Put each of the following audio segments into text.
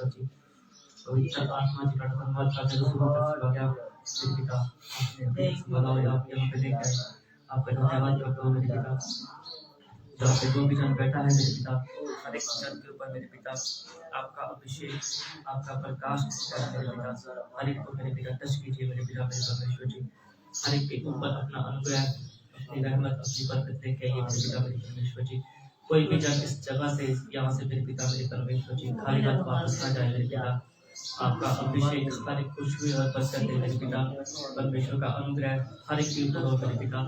परमेश्वर जी। पवित्र आत्मा जी का धन्यवाद करते हैं सुबह तक सेवा किया मेरे पिता, आपने हमें संभाला और आप यहाँ पे लेके आए, आपका धन्यवाद करता हूँ मेरे पिता। जहाँ पे जो भी जन बैठा है मेरे पिता, हर एक जन के ऊपर मेरे पिता आपका अभिषेक, आपका प्रकाश मेरे पिता, हर एक को मेरे पिता टच कीजिए मेरे पिता मेरे परमेश्वर जी। हर एक के ऊपर अपना अनुग्रह, अपनी रहमत, अपनी बरकत लेके आइए मेरे पिता मेरे परमेश्वर जी। कोई भी जन इस जगह से, यहाँ से मेरे पिता मेरे परमेश्वर जी खाली हाथ वापस ना जाए मेरे पिता। आपका अभिषेक हर एक कुछ भी और बरकत दे मेरे पिता, परमेश्वर का अनुग्रह हर एक के ऊपर हो मेरे पिता,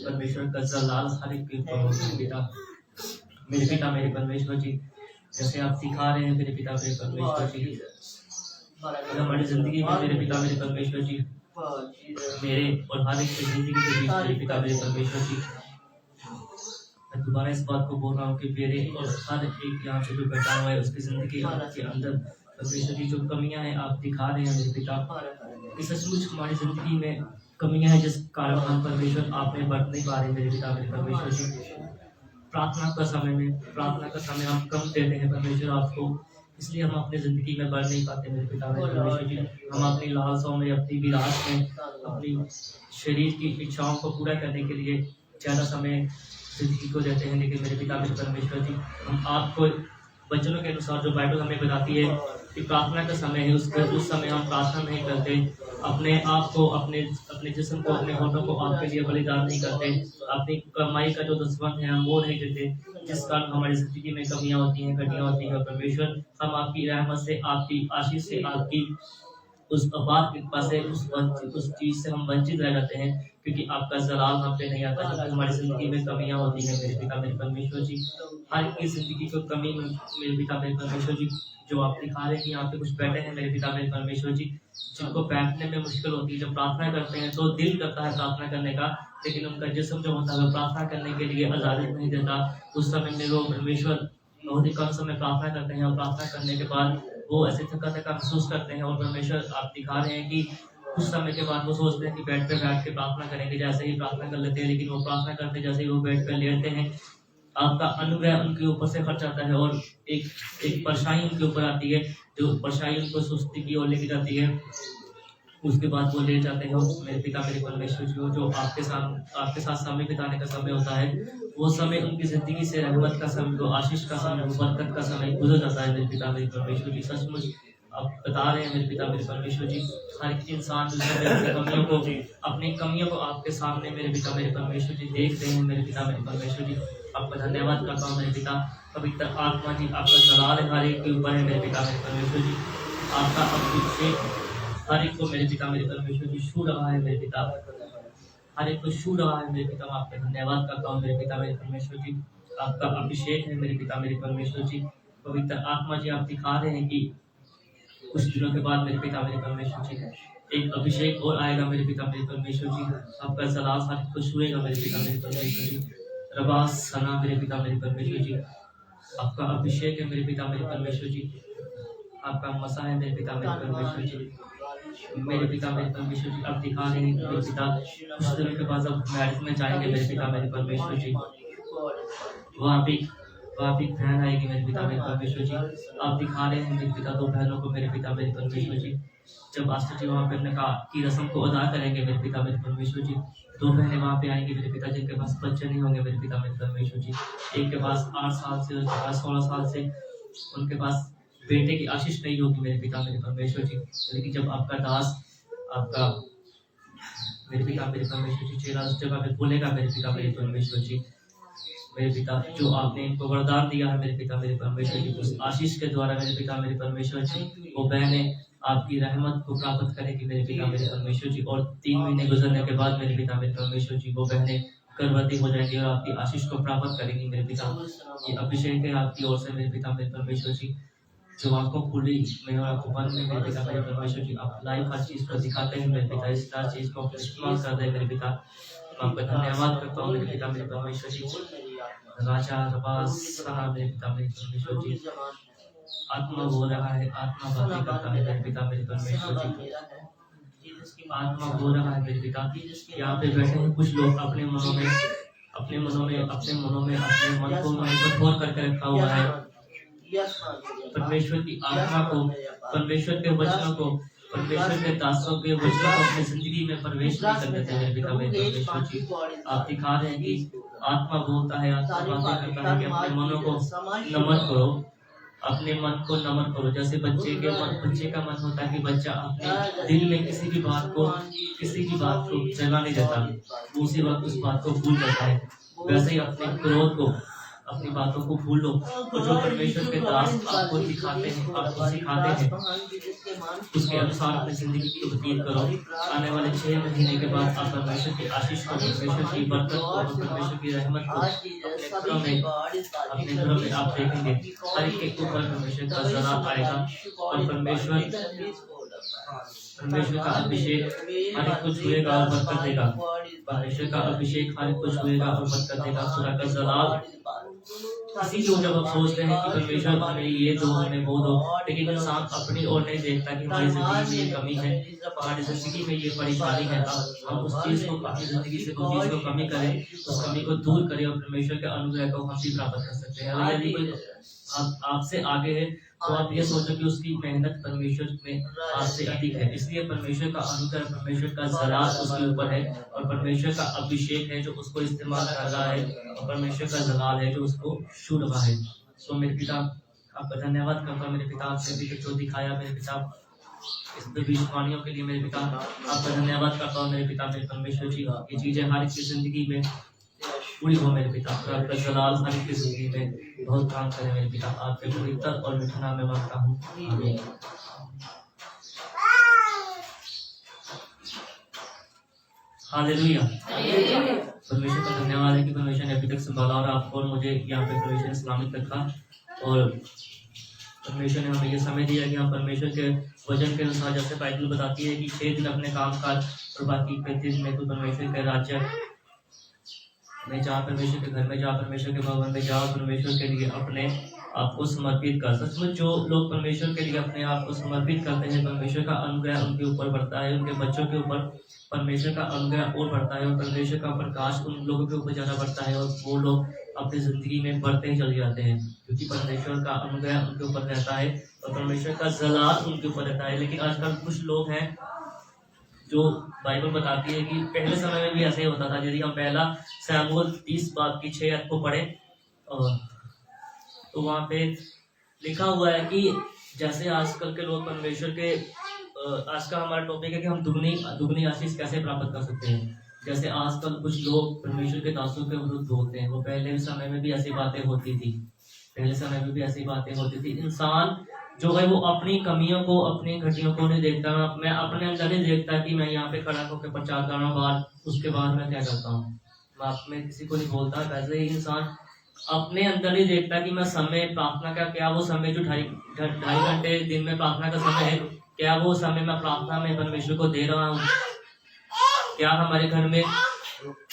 परमेश्वर का जलाल हर एक के ऊपर हो मेरे पिता मेरे परमेश्वर जी। जैसे आप सिखा रहे हैं मेरे पिता मेरे परमेश्वर जी, हमारी जिंदगी में मेरे पिता मेरे परमेश्वर जी, मेरे और हर एक की जिंदगी के बीच मेरे पिता मेरे परमेश्वर जी, मैं दोबारा इस बात को बोल रहा हूँ कि मेरे और हर एक यहाँ पे जो बैठा हुआ है उसकी जिंदगी के अंदर परमेश्वर जी जो कमियां हैं आप दिखा रहे हैं मेरे पिता, कि सचमुच हमारी जिंदगी में कमियां हैं जिस कारण हम परमेश्वर आप में बढ़ नहीं पा रहे मेरे पिता मेरे परमेश्वर जी। प्रार्थना का समय हम कम देते हैं परमेश्वर आपको, इसलिए हम अपनी जिंदगी में बढ़ नहीं पाते मेरे पिता मेरे परमेश्वर जी। हम अपनी लालसाओं में, अपनी विलास में, अपनी शरीर की इच्छाओं को पूरा करने के लिए ज़्यादा समय जिंदगी को देते हैं, लेकिन मेरे पिता मेरे परमेश्वर जी हम आपको वचनों के अनुसार जो बाइबल हमें बताती है कि प्रार्थना का समय है, उस समय हम प्रार्थना नहीं करते, अपने आप को, अपने जिस्म को, अपने होठों को आपके लिए बलिदान नहीं करते, अपनी कमाई का जो दसवंध है हम वो नहीं देते, जिस कारण हमारी जिंदगी में कमियां होती हैं, घटियां होती हैं। परमेश्वर हम आपकी रहमत से, आपकी आशीष से, आपकी उस अपार कृपा से, उस चीज से हम वंचित रह जाते हैं, क्योंकि आपका जलाल हम पे नहीं आता, क्योंकि हमारी जिंदगी में कमियां होती हैं मेरे पिता मेरे परमेश्वर जी। हर एक की जिंदगी को कमी में मेरे पिता मेरे परमेश्वर जी, जो आप दिखा रहे हैं कि यहाँ पे कुछ बैठे हैं मेरे पिता मेरे परमेश्वर जी, जिनको बैठने में मुश्किल होती है, जब प्रार्थना करते हैं तो दिल करता है प्रार्थना करने का, लेकिन उनका जिस्म जो होता है वो प्रार्थना करने के लिए आजादी नहीं देता। उस समय में वो परमेश्वर बहुत ही कम समय प्रार्थना करते हैं और प्रार्थना करने के बाद वो ऐसे थका थका महसूस करते हैं, और परमेश्वर आप दिखा रहे हैं कि कुछ समय के बाद वो सोचते हैं कि बेड पे बैठ के प्रार्थना करेंगे, जैसे ही प्रार्थना कर लेते हैं, लेकिन वो प्रार्थना करते जैसे ही वो बेड पे लेटते हैं आपका अनुग्रह उनके ऊपर से हट जाता है, और एक परछाई उनके ऊपर आती है, जो परछाई उनको सुस्ती की ओर लेके जाती है। उसके बाद वो ले जाते हैं मेरे पिता मेरे परमेश्वर जी, जो आपके साथ समय बिताने का समय होता है, वो समय उनकी जिंदगी से रहमत का समय, वो आशीष का समय, वो बरकत का समय गुजर जाता है मेरे पिता मेरे परमेश्वर जी। सचमुच आप बता रहे हैं मेरे पिता मेरे परमेश्वर जी, हर एक इंसान अपनी कमियों को आपके सामने मेरे पिता मेरे परमेश्वर जी देख रहे हैं मेरे पिता मेरे परमेश्वर जी। आपका धन्यवाद करता हूँ मेरे पिता। पवित्र आत्मा जी आपका जलाल हर एक के ऊपर है मेरे पिता मेरे परमेश्वर जी। आपका अभिषेक हर एक को मेरे पिता मेरे परमेश्वर जी छू रहा है मेरे पिता, हर एक को छू रहा है मेरे पिता। मैं आपका धन्यवाद करता हूँ मेरे पिता मेरे परमेश्वर जी। आपका अभिषेक है मेरे पिता मेरे परमेश्वर जी। पवित्र आत्मा जी आप दिखा रहे हैं कि कुछ दिनों के बाद मेरे पिता मेरे परमेश्वर जी एक अभिषेक और आएगा मेरे पिता मेरे परमेश्वर जी। आपका सलाह हर एक को छुएगा मेरे पिता मेरे परमेश्वर जी। रबास सना मेरे पिता मेरे परमेश्वर जी। आपका अभिषेक है मेरे पिता मेरे परमेश्वर जी। आपका मसा है मेरे पिता मेरे परमेश्वर जी। मेरे पिता मेरे परमेश्वर जी आप दिखा रहे हैं मेरे पिता कुछ दिनों के बाद अब मैरिज में जाएंगे मेरे पिता मेरे परमेश्वर जी। वहाँ भी बहन आएगी मेरे पिता मेरे परमेश्वर जी। आप दिखा रहे हैं मेरे पिता दो बहनों को मेरे पिता मेरे परमेश्वर जी। जब मास्टर जी वहाँ पे अपने की रस्म को अदा करेंगे मेरे पिता मेरे परमेश्वर जी, दो बहनें वहाँ पे आएंगी मेरे पिता जिनके पास बच्चे नहीं होंगे मेरे पिता मेरे परमेश्वर जी। एक के पास 8 साल से, उसके पास 16 साल से, उनके पास बेटे की आशीष नहीं होगी मेरे पिता मेरे परमेश्वर जी। लेकिन जब आपका दास आपका मेरे पिता मेरे परमेश्वर जी चेहरा उस जगह पे बोलेगा मेरे पिता मेरे परमेश्वर जी, मेरे पिता जो आपने इनको वरदान दिया है मेरे पिता मेरे परमेश्वर जी, उस आशीष के द्वारा मेरे पिता मेरे परमेश्वर जी वो बहनें आपकी रहमत को प्राप्त करेगी मेरे पिता मेरे परमेश्वर जी। और 3 महीने गुजरने के बाद मेरे पिता मेरे परमेश्वर जी वो बहनें गर्भवती हो जाएंगी और आपकी आशीष को प्राप्त करेंगी मेरे पिता। ये अभिषेक है आपकी ओर से मेरे पिता मेरे परमेश्वर जी। जो आंखों खुली में और आपको बंद में मेरे पिता मेरे परमेश्वर जी आप लाइव हर चीज को दिखाते हैं मेरे पिता। इस हर चीज को इस्तेमाल कर दे मेरे पिता। आपका धन्यवाद करता हूँ मेरे पिता मेरे परमेश्वर जी। राजा रबास सना मेरे पिता मेरे परमेश्वर जी। आत्मा बोल रहा है, आत्मा बातें करता है मेरे पिता मेरे परमेश्वर जी। आत्मा बोल रहा है मेरे पिता। यहाँ पे बैठे हैं कुछ लोग अपने मनों में अपने मन को कठोर करके रखा हुआ है। परमेश्वर की आत्मा को, परमेश्वर के वचनों को, परमेश्वर के दासों के वचनों को अपनी जिंदगी में प्रवेश नहीं करने देते मेरे पिता मेरे परमेश्वर जी। आप दिखा रहे हैं कि आत्मा बोलता है, आत्मा बातें करता है कि अपने मनों को नमन करो, अपने मन को नमन करो। जैसे बच्चे का मन होता है कि बच्चा अपने दिल में किसी भी बात को जगह नहीं देता, वो उसी वक्त उस बात को भूल जाता है। वैसे ही अपने क्रोध को, अपनी बातों को भूल लो, और जो परमेश्वर के दास आपको दिखाते हैं, आपको सिखाते हैं, उसके अनुसार अपनी जिंदगी को व्यतीत करो। आने वाले 6 महीने के बाद आप परमेश्वर की आशीष को, परमेश्वर की बरकत को, परमेश्वर की रहमत को अपने घरों में आप देखेंगे। हर एक के ऊपर परमेश्वर का जलाल आएगा और परमेश्वर का अभिषेक हर एक को छुएगा और बरकत देगा। परमेश्वर का अभिषेक हर एक को छुएगा और बरकत देगा। खुदा का जलाल किसी को जब आप सोचते हैं कि परमेश्वर हमें ये दो, हमें वो दो, लेकिन इंसान अपनी ओर नहीं देखता कि हमारी जिंदगी में ये कमी है, हमारी जिंदगी में ये परेशानी है। हम उस चीज को, अपनी जिंदगी से उस चीज को कमी करें, उस कमी को दूर करें और परमेश्वर के अनुग्रह को हम भी प्राप्त कर सकते हैं। अगर यदि कोई आपसे आगे है तो आप ये सोचो कि उसकी मेहनत परमेश्वर में आपसे अधिक है, इसलिए परमेश्वर का अनुग्रह, परमेश्वर का जलाल उसके ऊपर है और परमेश्वर का अभिषेक है जो उसको इस्तेमाल कर रहा है और परमेश्वर का जलाल है जो उसको छू रहा है। सो मेरे पिता आपका धन्यवाद करता हूँ। मेरे पिता आपने अभी जो दिखाया मेरे पिता, इस भविष्यवाणियों के लिए मेरे पिता आपका धन्यवाद करता हूँ। मेरे पिता मेरे परमेश्वर जी, ये चीजें हर एक की जिंदगी में पूरी हो मेरे पिता, और आपका जलाल हर एक की जिंदगी में बहुत काम करे मेरे पिता। आपके पवित्र और मीठे नाम में मांगता हूँ, आमीन। हालेलुया। परमेश्वर का धन्यवाद है कि परमेश्वर ने अभी तक संभाला और आपको और मुझे यहाँ पे परमेश्वर ने सलामत रखा, और परमेश्वर ने हमें ये समय दिया कि हम परमेश्वर के वचन के अनुसार, जैसे बाइबल बताती है कि 6 दिन अपने काम काज और बाकी 35 दिन में तो परमेश्वर के राज्य में जा, परमेश्वर के घर में जा, परमेश्वर के भवन में जाओ, परमेश्वर के लिए अपने आप को समर्पित कर। सचमुच जो लोग परमेश्वर के लिए अपने आप को समर्पित करते हैं, परमेश्वर का अनुग्रह उनके ऊपर बढ़ता है, उनके बच्चों के ऊपर परमेश्वर का अनुग्रह और बढ़ता है और परमेश्वर का प्रकाश उन लोगों के ऊपर ज्यादा बढ़ता है और वो लोग अपनी जिंदगी में बढ़ते ही चले जाते हैं, क्योंकि परमेश्वर का अनुग्रह उनके ऊपर रहता है और परमेश्वर का जलाल उनके ऊपर रहता है। लेकिन आजकल कुछ लोग हैं जो बाइबल बताती है कि पहले समय में भी ऐसे ही होता था। यदि हम पहला शमूएल 30:6 को पढ़े तो वहाँ पे लिखा हुआ है कि जैसे आजकल के लोग परमेश्वर के, आज का हमारा टॉपिक है कि हम दुगनी आशीष कैसे प्राप्त कर सकते हैं। जैसे आजकल कुछ लोग परमेश्वर के दासों के विरुद्ध बोलते हैं, वो पहले समय में भी ऐसी बातें होती थी, इंसान जो है वो अपनी कमियों को, अपनी घटियों को नहीं देखता। मैं अपने अंदर नहीं देखता कि मैं यहाँ पे खड़ा होकर प्रचार कर रहा हूँ, उसके बाद मैं क्या करता हूँ, मैं किसी को नहीं बोलता। वैसे ही इंसान अपने अंदर ही देखता कि मैं समय प्रार्थना का, क्या वो समय जो 2.5 घंटे दिन में प्रार्थना का समय है, क्या वो समय मैं प्रार्थना में परमेश्वर को दे रहा हूँ? क्या हमारे घर में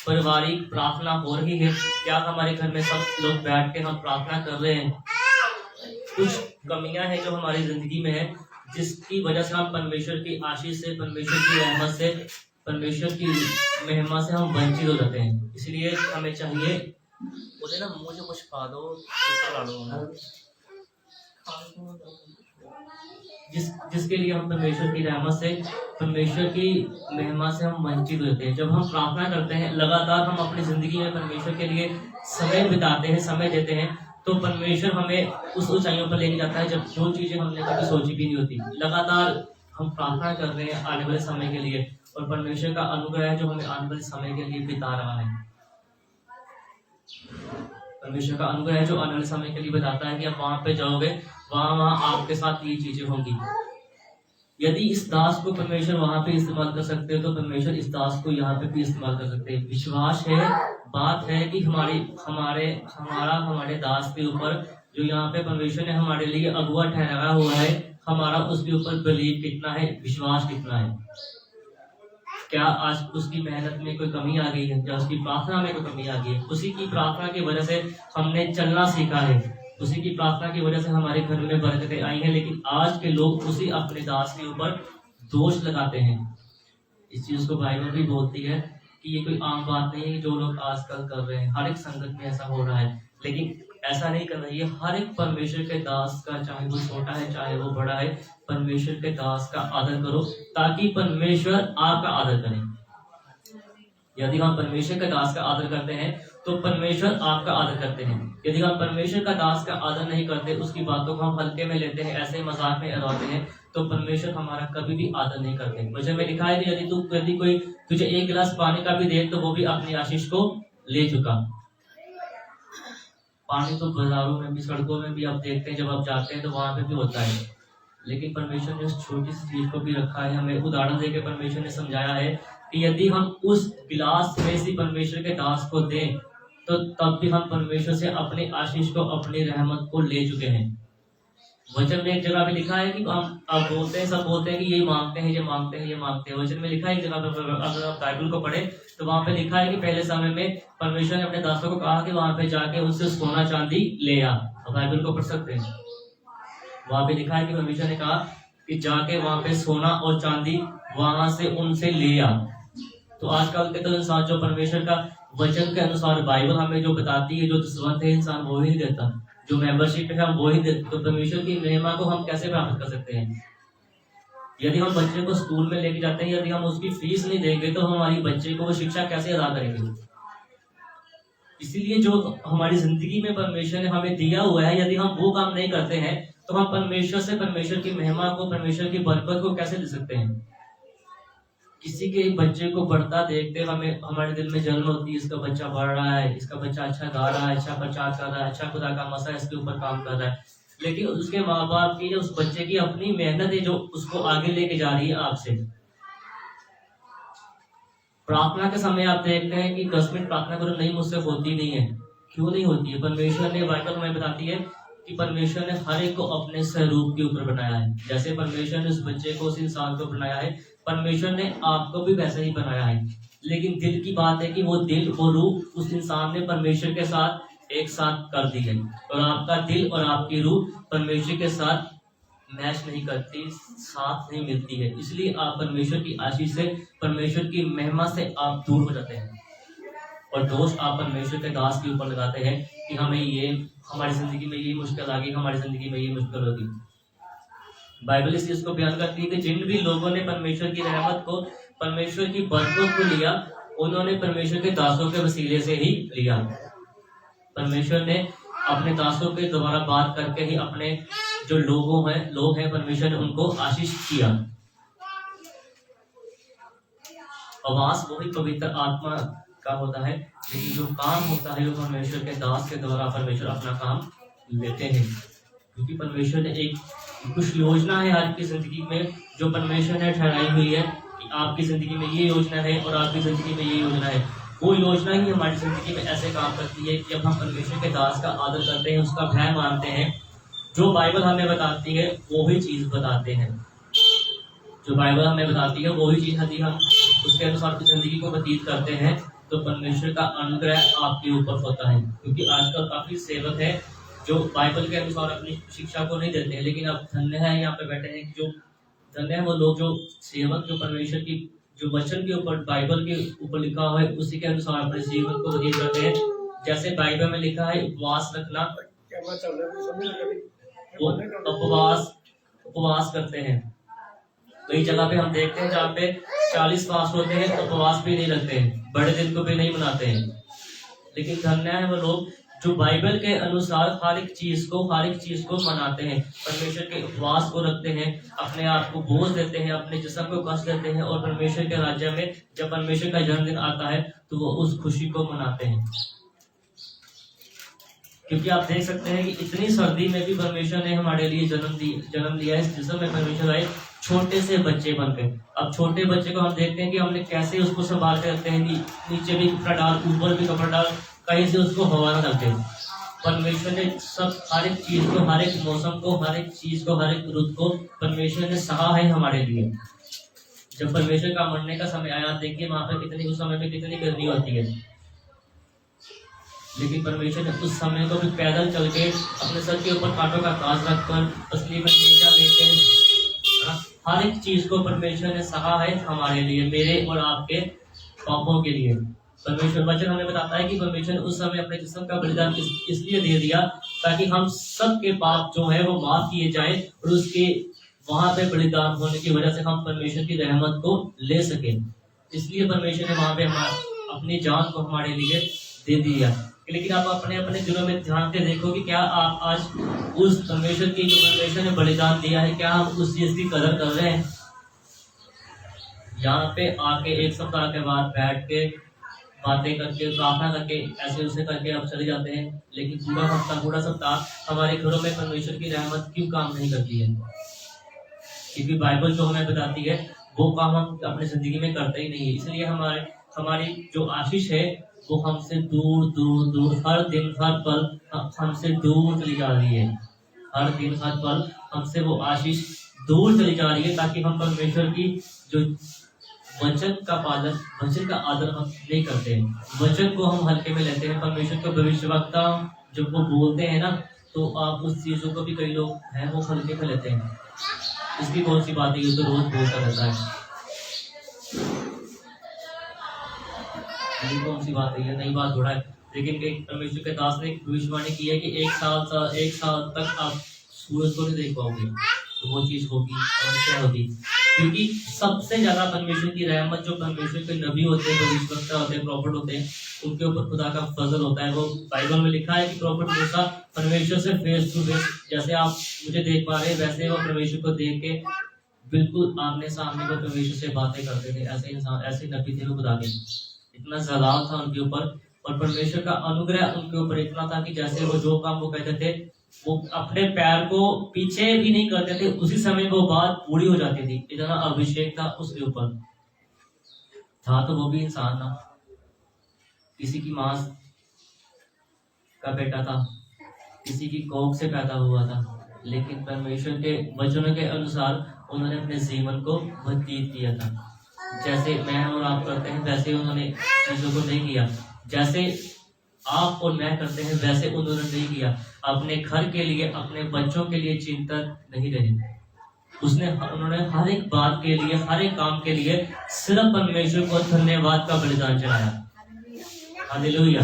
पारिवारिक प्रार्थना हो रही है? क्या हमारे घर में सब लोग बैठ के हम प्रार्थना कर रहे हैं? कुछ कमियां हैं जो हमारी जिंदगी में है, जिसकी वजह से हम परमेश्वर की आशीष से, परमेश्वर की रहमत से, परमेश्वर की महिमा से हम वंचित हो जाते हैं। इसलिए हमें चाहिए, बोले ना मुझे कुछ खा दो, जिसके लिए हम परमेश्वर की रहमत से, परमेश्वर की महिमा से हम वंचित होते हैं। जब हम प्रार्थना करते हैं लगातार, हम अपनी जिंदगी में परमेश्वर के लिए समय बिताते हैं, समय देते हैं, तो परमेश्वर हमें उस ऊंचाइयों पर लेके जाता है जब जो चीजें हमने कभी सोची भी नहीं होती। लगातार हम प्रार्थना कर रहे हैं आने वाले समय के लिए, और परमेश्वर का अनुग्रह है जो हमें आने वाले समय के लिए बिता रहा है। परमेश्वर का अनुग्रह है जो आने वाले समय के लिए बताता है कि आप वहां पे जाओगे, वहां आपके साथ ये चीजें होंगी। यदि इस दास को परमेश्वर वहां पे इस्तेमाल कर सकते हो, तो परमेश्वर इस दास को यहाँ पे भी इस्तेमाल कर सकते हैं। विश्वास है, बात है कि हमारे दास के ऊपर जो यहाँ पे परमेश्वर ने हमारे लिए अगुवा ठहराया हुआ है, हमारा उसके ऊपर बिलीव कितना है, विश्वास कितना है। क्या आज उसकी मेहनत में कोई कमी आ गई है, या उसकी प्रार्थना में कोई कमी आ गई है? उसी की प्रार्थना की वजह से हमने चलना सीखा है, उसी की प्रार्थना की वजह से हमारे घर में बरकतें आई हैं। लेकिन आज के लोग उसी अपने दास के ऊपर दोष लगाते हैं। इस चीज को बाइबल भी बोलती है कि ये कोई आम बात नहीं है जो लोग आजकल कर रहे हैं, हर एक संगत में ऐसा हो रहा है। लेकिन ऐसा नहीं करना चाहिए। हर एक परमेश्वर के दास का, चाहे वो छोटा है चाहे वो बड़ा है, परमेश्वर के दास का आदर करो ताकि परमेश्वर आपका आदर करे। यदि हम परमेश्वर के दास का आदर करते हैं तो परमेश्वर आपका आदर करते हैं। यदि हम परमेश्वर का दास का आदर नहीं करते, उसकी बातों को हम हल्के में लेते हैं, ऐसे मजाक में उड़ाते हैं, तो परमेश्वर हमारा कभी भी आदर नहीं करते। मुझे में लिखा है कि यदि कोई तुझे एक गिलास पानी का भी दे तो वो भी अपनी आशीष को ले चुका। पानी तो बाजारों में भी, सड़कों में भी आप देखते हैं, जब आप जाते हैं तो वहां पे भी होता है, लेकिन परमेश्वर ने उस छोटी सी चीज को भी रखा है। हमें उदाहरण देकर परमेश्वर ने समझाया है कि यदि हम उस गिलास में से परमेश्वर के दास को दें तो तब भी हम परमेश्वर से अपनी आशीष को, अपनी रहमत को ले चुके हैं। वचन में एक जगह पे लिखा है कि हम अब बोलते हैं, सब बोलते हैं कि ये मांगते हैं, ये मांगते हैं, ये मांगते हैं। वचन में लिखा है एक जगह पे, अगर आप बाइबल को पढ़े तो वहां पे लिखा है कि पहले समय में परमेश्वर ने अपने दासों को कहा कि वहां पे जाके उनसे सोना चांदी ले आ। आप बाइबल को पढ़ सकते हैं, वहां पे लिखा है कि परमेश्वर ने कहा कि जाके वहां पे सोना और चांदी वहां से उनसे ले आ। तो आजकल के तो इंसान जो परमेश्वर का वचन के अनुसार बाइबल हमें जो बताती है, जो दसवंत है, इंसान वो ही देता, जो मेंबरशिप है हम वो ही देते। तो परमेश्वर की महिमा को हम कैसे प्राप्त कर सकते हैं? यदि हम बच्चे को स्कूल में लेके जाते हैं, यदि हम उसकी फीस नहीं देंगे तो हमारी बच्चे को वो शिक्षा कैसे अदा करेंगे? इसीलिए जो हमारी जिंदगी में परमेश्वर ने हमें दिया हुआ है, यदि हम वो काम नहीं करते हैं तो हम परमेश्वर से, परमेश्वर की महिमा को, परमेश्वर की बरकत को कैसे दे सकते हैं? किसी के बच्चे को बढ़ता देखते हमें, हमारे दिल में जलन होती है, इसका बच्चा बढ़ रहा है, इसका बच्चा अच्छा गा रहा है, अच्छा प्रचार कर रहा है, अच्छा खुदा का मसा इसके ऊपर काम कर रहा है, लेकिन उसके माँ बाप की, उस बच्चे की अपनी मेहनत है जो उसको आगे लेके जा रही है आपसे। प्रार्थना के समय आप देखते हैं कि 10 मिनट प्रार्थना करो, नहीं मुझसे होती नहीं है। क्यों नहीं होती है? परमेश्वर ने, बाइबल हमें बताती है कि परमेश्वर ने हर एक को अपने स्वरूप के ऊपर बनाया है। जैसे परमेश्वर ने उस बच्चे को, उस इंसान को बनाया है, परमेश्वर ने आपको भी वैसे ही बनाया है। लेकिन दिल की बात है कि वो दिल, वो रूह उस इंसान ने परमेश्वर के साथ एक साथ कर दी है, और आपका दिल और आपकी रूह परमेश्वर के साथ मैच नहीं करती, साथ नहीं मिलती है। इसलिए आप परमेश्वर की आशीष से, परमेश्वर की महिमा से आप दूर हो जाते हैं, और दोष आप परमेश्वर के दास के ऊपर लगाते हैं कि हमें ये, हमारी जिंदगी में ये मुश्किल आ गई, हमारी जिंदगी में ये मुश्किल होगी। बाइबल इस चीज को बयान करती है कि जिन भी लोगों ने परमेश्वर की रहमत को, परमेश्वर की बरकत को लिया, उन्होंने परमेश्वर के दासों के वसीले से ही लिया। परमेश्वर ने अपने दासों के द्वारा बात करके ही अपने जो लोग हैं परमेश्वर ने उनको आशीष किया। आवास वही पवित्र आत्मा का होता है, लेकिन जो काम होता है वो परमेश्वर के दास के द्वारा परमेश्वर अपना काम लेते हैं, क्योंकि परमेश्वर ने एक कुछ योजना है आपकी जिंदगी में, जो परमेश्वर ने ठहराई हुई है कि आपकी जिंदगी में ये योजना है और आपकी जिंदगी में ये योजना है। वो योजना ही हमारी जिंदगी में ऐसे काम करती है कि जब हम परमेश्वर के दास का आदर करते हैं, उसका भय मानते हैं, जो बाइबल हमें बताती है वो ही चीज बताते हैं, जो बाइबल हमें बताती है वो ही चीज यदि हम उसके अनुसार जिंदगी को व्यतीत करते हैं तो परमेश्वर का अनुग्रह आपके ऊपर होता है। क्योंकि आजकल काफी सेवक है जो बाइबल के अनुसार अपनी शिक्षा को नहीं देते हैं, लेकिन अब धन्य है, यहाँ पे बैठे हैं जो धन्य है वो लोग, जो सेवक, जो परमेश्वर की जो वचन के ऊपर, बाइबल के ऊपर लिखा हुआ है उसी के अनुसार अपने जीवन को व्यतीत करते हैं। जैसे बाइबल में लिखा है उपवास रखना, वो उपवास करते हैं। कई जगह पे हम देखते हैं जहाँ पे 40 फास्ट होते हैं तो उपवास भी नहीं रखते हैं, बड़े दिन को भी नहीं मनाते हैं। लेकिन धन्य है वो लोग जो बाइबल के अनुसार हर एक चीज को मनाते हैं, परमेश्वर के उपवास को रखते हैं, अपने आप को बोझ देते हैं, अपने जिस्म को कष्ट देते हैं, और परमेश्वर के राज्य में जब परमेश्वर का जन्मदिन आता है तो वो उस खुशी को मनाते हैं। क्योंकि आप देख सकते हैं कि इतनी सर्दी में भी परमेश्वर ने हमारे लिए जन्म लिया है, जिसमें में परमेश्वर आए छोटे से बच्चे बनकर। अब छोटे बच्चे को हम देखते हैं कि हमने कैसे उसको संभाल के रखते हैं, नीचे भी कपड़ा डाल, ऊपर भी कपड़ा डाल, कहीं से उसको हवा ना लगे। परमेश्वर ने सब, हर एक चीज को, हर एक मौसम को, हर एक चीज को, हर एक रुत को परमेश्वर ने सहा है हमारे लिए। जब परमेश्वर का मरने का समय आया, देखिए वहां पर कितनी, उस समय में कितनी गर्मी होती है, लेकिन परमेश्वर ने उस समय को भी पैदल चल के अपने सर के ऊपर कांटों का ताज रखकर, असली में नेजा लेकर, हर एक चीज को परमेश्वर ने सहा है हमारे लिए, मेरे और आपके पापों के लिए। परमेश्वर वचन हमें बताता है कि परमेश्वर ने उस समय अपने जिस्म का बलिदान इसलिए दे दिया ताकि हम सबके पाप जो है वो माफ किए जाएं और उसके वहां पे बलिदान होने की वजह से हम परमेश्वर की रहमत को ले सके। इसलिए परमेश्वर ने वहां पे अपनी जान को हमारे लिए दे दिया। लेकिन आप अपने अपने दिलों में ध्यान से देखो कि क्या आप आज उस परमेश्वर की जो परमेश्वर ने बलिदान दिया है, क्या हम उस चीज की कदर कर रहे हैं? यहाँ पे आके एक सप्ताह के बाद बैठ के बातें करके प्रार्थना करके ऐसे उसे करके आप चले जाते हैं, लेकिन पूरा हफ्ता पूरा सप्ताह हमारे घरों में परमेश्वर की रहमत क्यों काम नहीं करती है? क्योंकि बाइबल जो हमें बताती है वो काम हम अपनी जिंदगी में करते ही नहीं है। इसलिए हमारी जो आशीष है वो हमसे दूर दूर दूर हर दिन हर पल हमसे दूर चली जा रही है। हर दिन हर पल हमसे वो आशीष दूर चली जा रही है, ताकि हम परमेश्वर की जो वचन का पालन, वचन का आदर हम नहीं करते हैं, वचन को हम हल्के में लेते हैं। परमेश्वर के भविष्यवक्ता जब वो बोलते हैं ना, तो आप उस चीजों को भी कई लोग हैं वो हल्के में लेते हैं। इसकी बहुत सी बातें ये तो रोज बोलता रहता है, कौन सी बात है, ये नई बात थोड़ा है। लेकिन परमेश्वर के दास ने भविष्यवाणी की है कि एक साल तक आप सूरज को नहीं देख पाओगे, तो वो चीज होगी और क्या होगी? क्योंकि सबसे ज्यादा परमेश्वर की रहमत जो परमेश्वर के नबी होते हैं, भविष्यवक्ता होते हैं, प्रॉफिट होते हैं, उनके ऊपर खुदा का फजल होता है। वो बाइबल में लिखा है कि प्रॉफिट मूसा परमेश्वर से फेस टू फेस, जैसे आप मुझे देख पा रहे हैं वैसे वो परमेश्वर को देख के बिल्कुल आमने सामने वो परमेश्वर से बातें करते थे। ऐसे इंसान, ऐसे नबी थे वो खुदा के, इतना जलाल था उनके ऊपर, और परमेश्वर का अनुग्रह उनके ऊपर इतना था कि जैसे वो जो काम वो कहते थे वो अपने पैर को पीछे भी नहीं करते थे, उसी समय वो बात पूरी हो जाती थी। इतना अभिषेक था उसके ऊपर। था तो वो भी इंसान था, किसी की मां का बेटा था, किसी की कोख से पैदा हुआ था, लेकिन परमेश्वर के वचनों के अनुसार उन्होंने अपने जीवन को व्यतीत किया था। जैसे मैं और आप करते हैं वैसे उन्होंने चीजों को नहीं किया, जैसे आप और मैं करते हैं वैसे उन्होंने नहीं किया। अपने घर के लिए, अपने बच्चों के लिए चिंतित नहीं रहे। उन्होंने हर एक बात के लिए, हर एक काम के लिए सिर्फ परमेश्वर को धन्यवाद का बलिदान चढ़ाया। हालेलुया।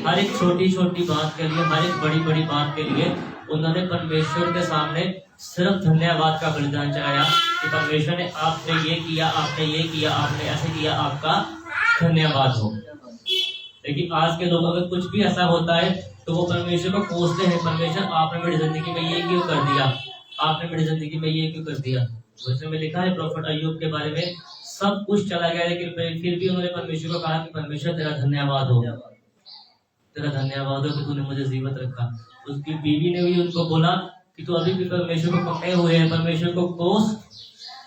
हर एक छोटी छोटी बात के लिए, हर एक बड़ी बड़ी बात के लिए उन्होंने परमेश्वर के सामने सिर्फ धन्यवाद का बलिदान चढ़ाया कि परमेश्वर ने आपने ये किया, आपने ये किया, आपने ऐसे किया, आपका धन्यवाद हो। लेकिन आज के लोगों में कुछ भी ऐसा होता है तो वो परमेश्वर को कोसते हैं, परमेश्वर आपने मेरी जिंदगी में ये क्यों कर दिया, आपने मेरी जिंदगी में ये क्यों कर दिया। वचन में लिखा है प्रॉफिट अय्यूब के बारे में, सब कुछ चला गया लेकिन फिर भी उन्होंने परमेश्वर को कहा कि परमेश्वर तेरा धन्यवाद हो, तेरा धन्यवाद हो कि तूने मुझे जीवित रखा। उसकी बीवी ने भी उनको बोला कि तू अभी भी परमेश्वर को पकड़े हुए हैं, परमेश्वर को कोस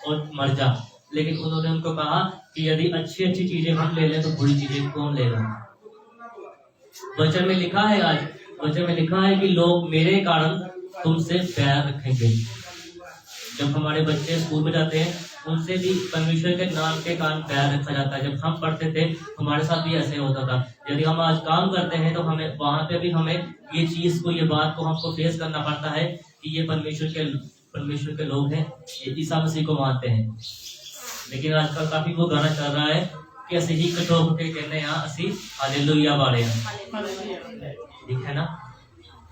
और मर जा। लेकिन उन्होंने उनको कहा कि यदि अच्छी अच्छी चीजें हम ले लें तो बुरी चीजें कौन लेगा। वचन में लिखा है, आज वचन में लिखा है कि लोग मेरे कारण तुमसे प्यार रखेंगे। जब हमारे बच्चे स्कूल में जाते हैं उनसे भी परमेश्वर के नाम के कारण प्यार रखा जाता है। जब हम पढ़ते थे हमारे साथ भी ऐसे होता था। यदि हम आज काम करते हैं तो हमें वहां पे भी हमें ये चीज को, ये बात को हमको फेस करना पड़ता है कि ये परमेश्वर के लोग हैं, ये ईसा मसीह को मानते हैं। लेकिन आजकल काफी वो गाना चल रहा है कि असि ही कठोर होके कहने यहाँ असि हालेलुया बारे हैं, ठीक है ना।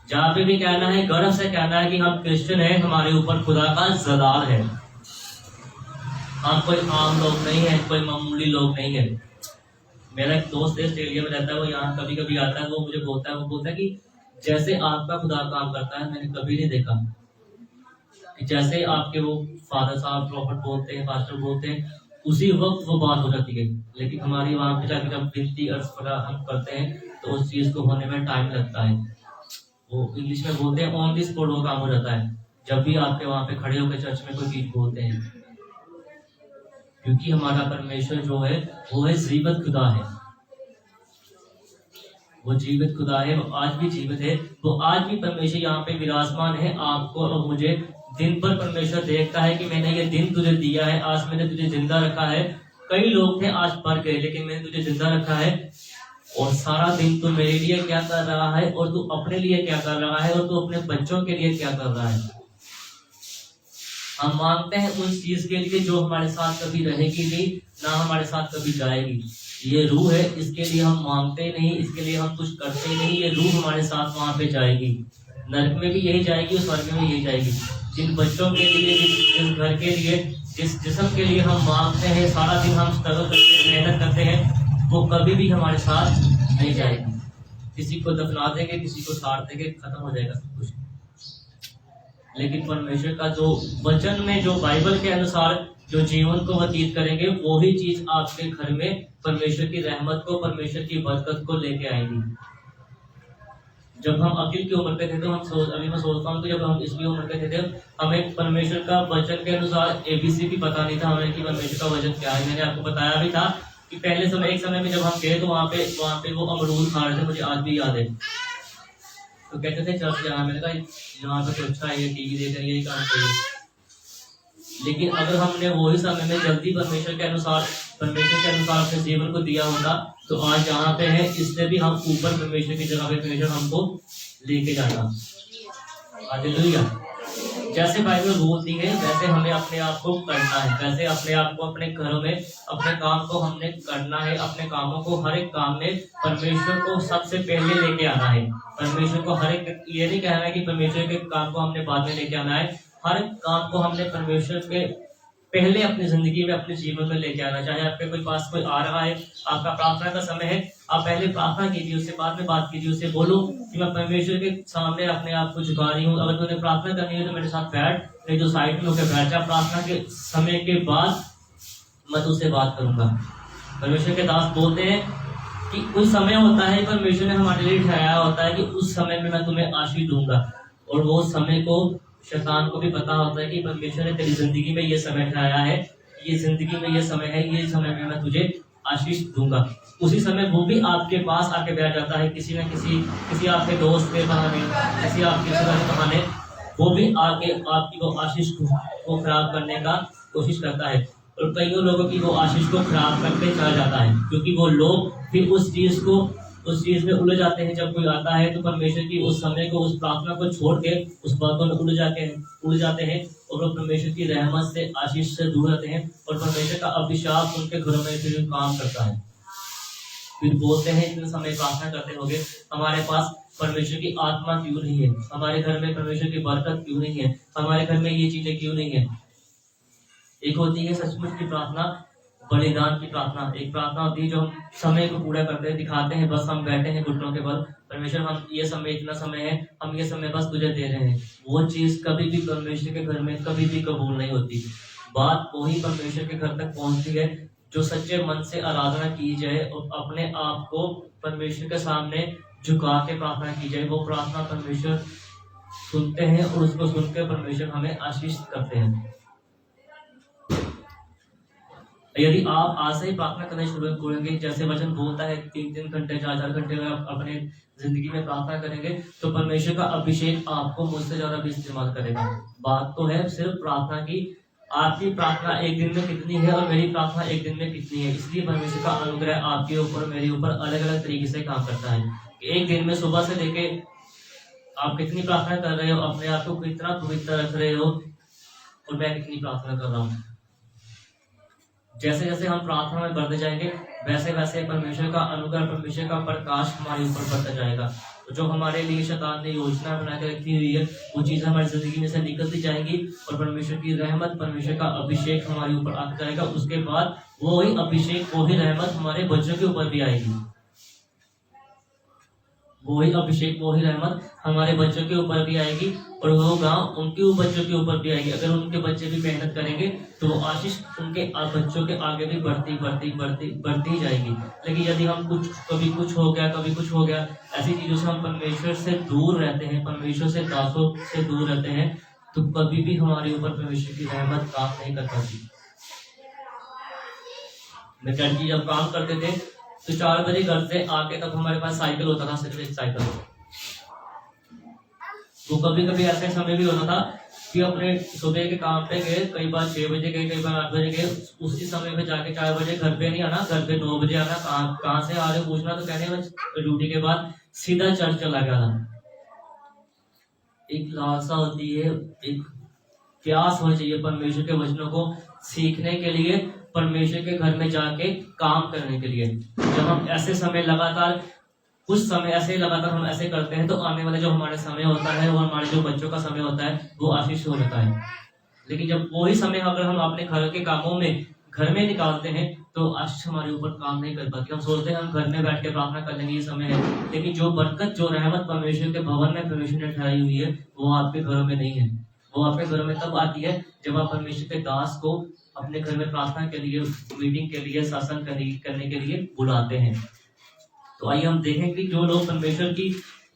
जहाँ पे भी कहना है, गर्व से कहना है कि हम क्रिश्चियन हैं, हमारे ऊपर खुदा का जलाल है। हम कोई आम लोग नहीं है, कोई मामूली लोग नहीं है। मेरा एक दोस्त है, ऑस्ट्रेलिया में रहता है, वो यहाँ कभी कभी आता है, वो मुझे बोलता है कि जैसे आपका खुदा काम करता है मैंने कभी नहीं देखा। जैसे आपके वो फादर साहब प्रॉफिट बोलते हैं, पास्टर बोलते हैं, उसी वक्त वो बात हो जाती है। लेकिन हमारी वहाँ पे जाकर जब विनती अर्ज हम करते हैं तो उस चीज को होने में टाइम लगता है। वो इंग्लिश में बोलते हैं ऑन द स्पॉट वो काम हो जाता है जब भी आपके वहाँ पे खड़े होकर चर्च में कोई चीज बोलते हैं। क्योंकि हमारा परमेश्वर जो है वो है जीवित खुदा है, वो जीवित खुदा है, वो आज भी जीवित है। वो आज भी परमेश्वर यहाँ पे विराजमान है। आपको और मुझे दिन पर परमेश्वर देखता है कि मैंने ये दिन तुझे दिया है, आज मैंने तुझे जिंदा रखा है। कई लोग थे आज मर गए, लेकिन मैंने तुझे जिंदा रखा है और सारा दिन तू मेरे लिए क्या कर रहा है और तू अपने लिए क्या कर रहा है और तू अपने बच्चों के लिए क्या कर रहा है। हम मांगते हैं उस चीज के लिए जो हमारे साथ कभी रहेगी नहीं, ना हमारे साथ कभी जाएगी। ये रूह है, इसके लिए हम मांगते नहीं, इसके लिए हम कुछ करते नहीं, ये रूह हमारे साथ वहां पे जाएगी, नरक में भी यही जाएगी और स्वर्ग में भी यही जाएगी। जिन बच्चों के लिए, जिस घर के लिए, जिस जिस्म के लिए हम मांगते हैं, सारा दिन हम स्ट्रगल करते हैं, मेहनत करते हैं, वो कभी भी हमारे साथ नहीं जाएगी। किसी को दफना देंगे, किसी को साड़ देंगे, खत्म हो जाएगा सब कुछ। लेकिन परमेश्वर का जो वचन में, जो बाइबल के अनुसार जो जीवन को व्यतीत करेंगे, वो ही चीज आपके घर में परमेश्वर की रहमत को, परमेश्वर की बरकत को लेके आएगी। जब हम अकील की उम्र पे थे तो अभी मैं सोचता हूँ कि जब हम इसकी उम्र पे थे, हमें परमेश्वर का वचन के अनुसार ABC भी पता नहीं था हमें कि परमेश्वर का वचन क्या है। मैंने आपको बताया भी था कि पहले समय, एक समय में जब हम गए तो वहाँ पे वो अमरूद खा रहे थे, मुझे आज भी याद है। तो कहते थे चर्च जाना, मैंने कहा यहाँ पे तो अच्छा है, ये टीवी देख रही है, काम चाहिए। लेकिन अगर हमने वही समय में जल्दी परमेश्वर के अनुसार अपने जीवन को दिया होता, तो आज जहाँ पे है इससे भी हम ऊपर परमेश्वर की जगह पे परमेश्वर हमको लेके जाना। हालेलुया। जैसे बाइबल बोलती है वैसे हमें अपने आप को करना है, वैसे अपने आप को अपने घरों में अपने काम को हमने करना है। अपने कामों को, हर एक काम में परमेश्वर को सबसे पहले लेके आना है। परमेश्वर को हर एक, ये नहीं कहना है कि परमेश्वर के काम को हमने बाद में लेके आना है। हर काम को हमने परमेश्वर के पहले अपनी जिंदगी में, अपने जीवन में लेके आना। चाहे आपके कोई पास कोई आ रहा है, आपका प्रार्थना का समय है, आप पहले प्रार्थना कीजिए, उससे बाद में बात कीजिए, उससे बोलो कि मैं परमेश्वर के सामने अपने आप को झुका रही हूँ। अगर तुमने प्रार्थना करनी है तो मेरे साथ बैठ, नहीं तो साइड में होकर बैठ जा। प्रार्थना के समय के बाद मैं तुझसे बात करूंगा। परमेश्वर के दास बोलते हैं कि कुछ समय होता है परमेश्वर ने हमारे लिए ठहराया होता है कि उस समय में मैं तुम्हें आशीष दूंगा, और वो समय को शैतान को भी पता होता है कि परमेश्वर ने तेरी जिंदगी में ये समय ठहराया है, ये जिंदगी में ये समय है, ये समय में मैं तुझे आशीष दूंगा। उसी समय वो भी आपके पास आके बैठ जाता है, किसी न किसी आपके दोस्त के बहाने, किसी आपके बहाने वो भी आके आपकी वो आशीष को खराब करने का कोशिश करता है। और कईयों लोगों की वो आशीष को खराब करके चला जाता है, क्योंकि वो लोग फिर उस चीज में उलझ जाते हैं। जब कोई आता है तो परमेश्वर की उस समय को, उस प्रार्थना को छोड़ के उस बातों में उलझ जाते हैं और वो परमेश्वर की रहमत से, आशीष से दूर रहते हैं, और परमेश्वर का अभिशाप उनके घरों में फिर काम करता है। फिर बोलते हैं इतने समय प्रार्थना करते होंगे, हमारे पास परमेश्वर की आत्मा क्यों नहीं है, हमारे घर में परमेश्वर की बरकत क्यों नहीं है, हमारे घर में ये चीजें क्यों नहीं है। एक होती है सचमुच की प्रार्थना, बलिदान की प्रार्थना। एक प्रार्थना होती है जो हम समय को पूरा करते हैं, दिखाते हैं, बस हम बैठे हैं घुटनों के बल, परमेश्वर हम ये समय, इतना समय है, हम ये समय बस तुझे दे रहे हैं। वो चीज कभी भी परमेश्वर के घर में कभी भी कबूल नहीं होती। बात वही परमेश्वर के घर तक पहुंचती है जो सच्चे मन से आराधना की जाए और अपने आप को परमेश्वर के सामने झुका के प्रार्थना की जाए। वो प्रार्थना परमेश्वर सुनते हैं और उसको सुनकर परमेश्वर हमें आशीष करते हैं। यदि आप आज से ही प्रार्थना करना शुरू करेंगे, जैसे वचन बोलता है 3-3 घंटे 4-4 घंटे में आप अपने जिंदगी में प्रार्थना करेंगे, तो परमेश्वर का अभिषेक आपको मुझसे ज्यादा भी इस्तेमाल करेगा। बात तो है सिर्फ प्रार्थना की। आपकी प्रार्थना एक दिन में कितनी है और मेरी प्रार्थना एक दिन में कितनी है, इसलिए परमेश्वर का अनुग्रह आपके ऊपर, मेरे ऊपर अलग अलग तरीके से काम करता है। एक दिन में सुबह से लेके आप कितनी प्रार्थना कर रहे हो, अपने आप को कितना पवित्र रख रहे हो, और मैं कितनी प्रार्थना कर रहा हूँ। जैसे जैसे हम प्रार्थना में बढ़ते जाएंगे, वैसे वैसे परमेश्वर का अनुग्रह, परमेश्वर का प्रकाश हमारे ऊपर बढ़ता जाएगा। तो जो हमारे लिए शैतान ने योजना बना के रखी हुई है, वो चीजें हमारी जिंदगी में से निकलती जाएंगी, और परमेश्वर की रहमत, परमेश्वर का अभिषेक हमारे ऊपर आता जाएगा। उसके बाद वही अभिषेक, वही रहमत हमारे बच्चों के ऊपर भी आएगी। वही अभिषेक, वही रहमत हमारे बच्चों के ऊपर भी आएगी, और वो गांव उनके बच्चों के ऊपर भी आएगी। अगर उनके बच्चे भी मेहनत करेंगे तो वो आशीष उनके बच्चों के आगे भी बढ़ती जाएगी। लेकिन यदि हम कभी कुछ हो गया, ऐसी चीजों से हम परमेश्वर से दूर रहते हैं, परमेश्वर से दासों से दूर रहते हैं, तो कभी भी हमारे ऊपर परमेश्वर की रहमत काम नहीं कर पाती। मैं डैडी जब काम करते थे तो 4 बजे घर से आके तब हमारे पास साइकिल होता था, सिर्फ एक साइकिल। तो कभी कभी ऐसे समय भी होता था कि अपने सुबह के काम पे गए, कई बार 6 बजे गए, कई बार 8 बजे गए, उसी समय पे जाके 4 बजे घर पे नहीं आना, घर पे 9 बजे आना, कहाँ से आ रहे हो पूछना, तो कहने में ड्यूटी के बाद सीधा चर्च चला गया था। एक लालसा होती है, एक प्यास होनी चाहिए परमेश्वर के वचनों को सीखने के लिए, परमेश्वर के घर में जाके काम करने के लिए। जब हम ऐसे समय लगातार कुछ समय ऐसे लगातार हम ऐसे करते हैं तो आने वाले जो हमारे समय होता है वो हमारे जो बच्चों का समय होता है वो आशीष हो जाता है। लेकिन जब वही समय अगर हम अपने घर के कामों में घर में निकालते हैं तो आशीष हमारे ऊपर काम नहीं कर पाती। हम सोचते हैं हम घर में बैठ के प्रार्थना कर लेंगे, ये समय है, लेकिन जो बरकत जो रहमत परमेश्वर के भवन में परमेश्वर ने ठहराई हुई है वो आपके घरों में नहीं है। वो आपके घरों में तब आती है जब आप परमेश्वर के दास को अपने घर में प्रार्थना के लिए, मीटिंग के लिए, शासन करने के लिए बुलाते हैं। तो आइए हम देखें कि जो लोग परमेश्वर की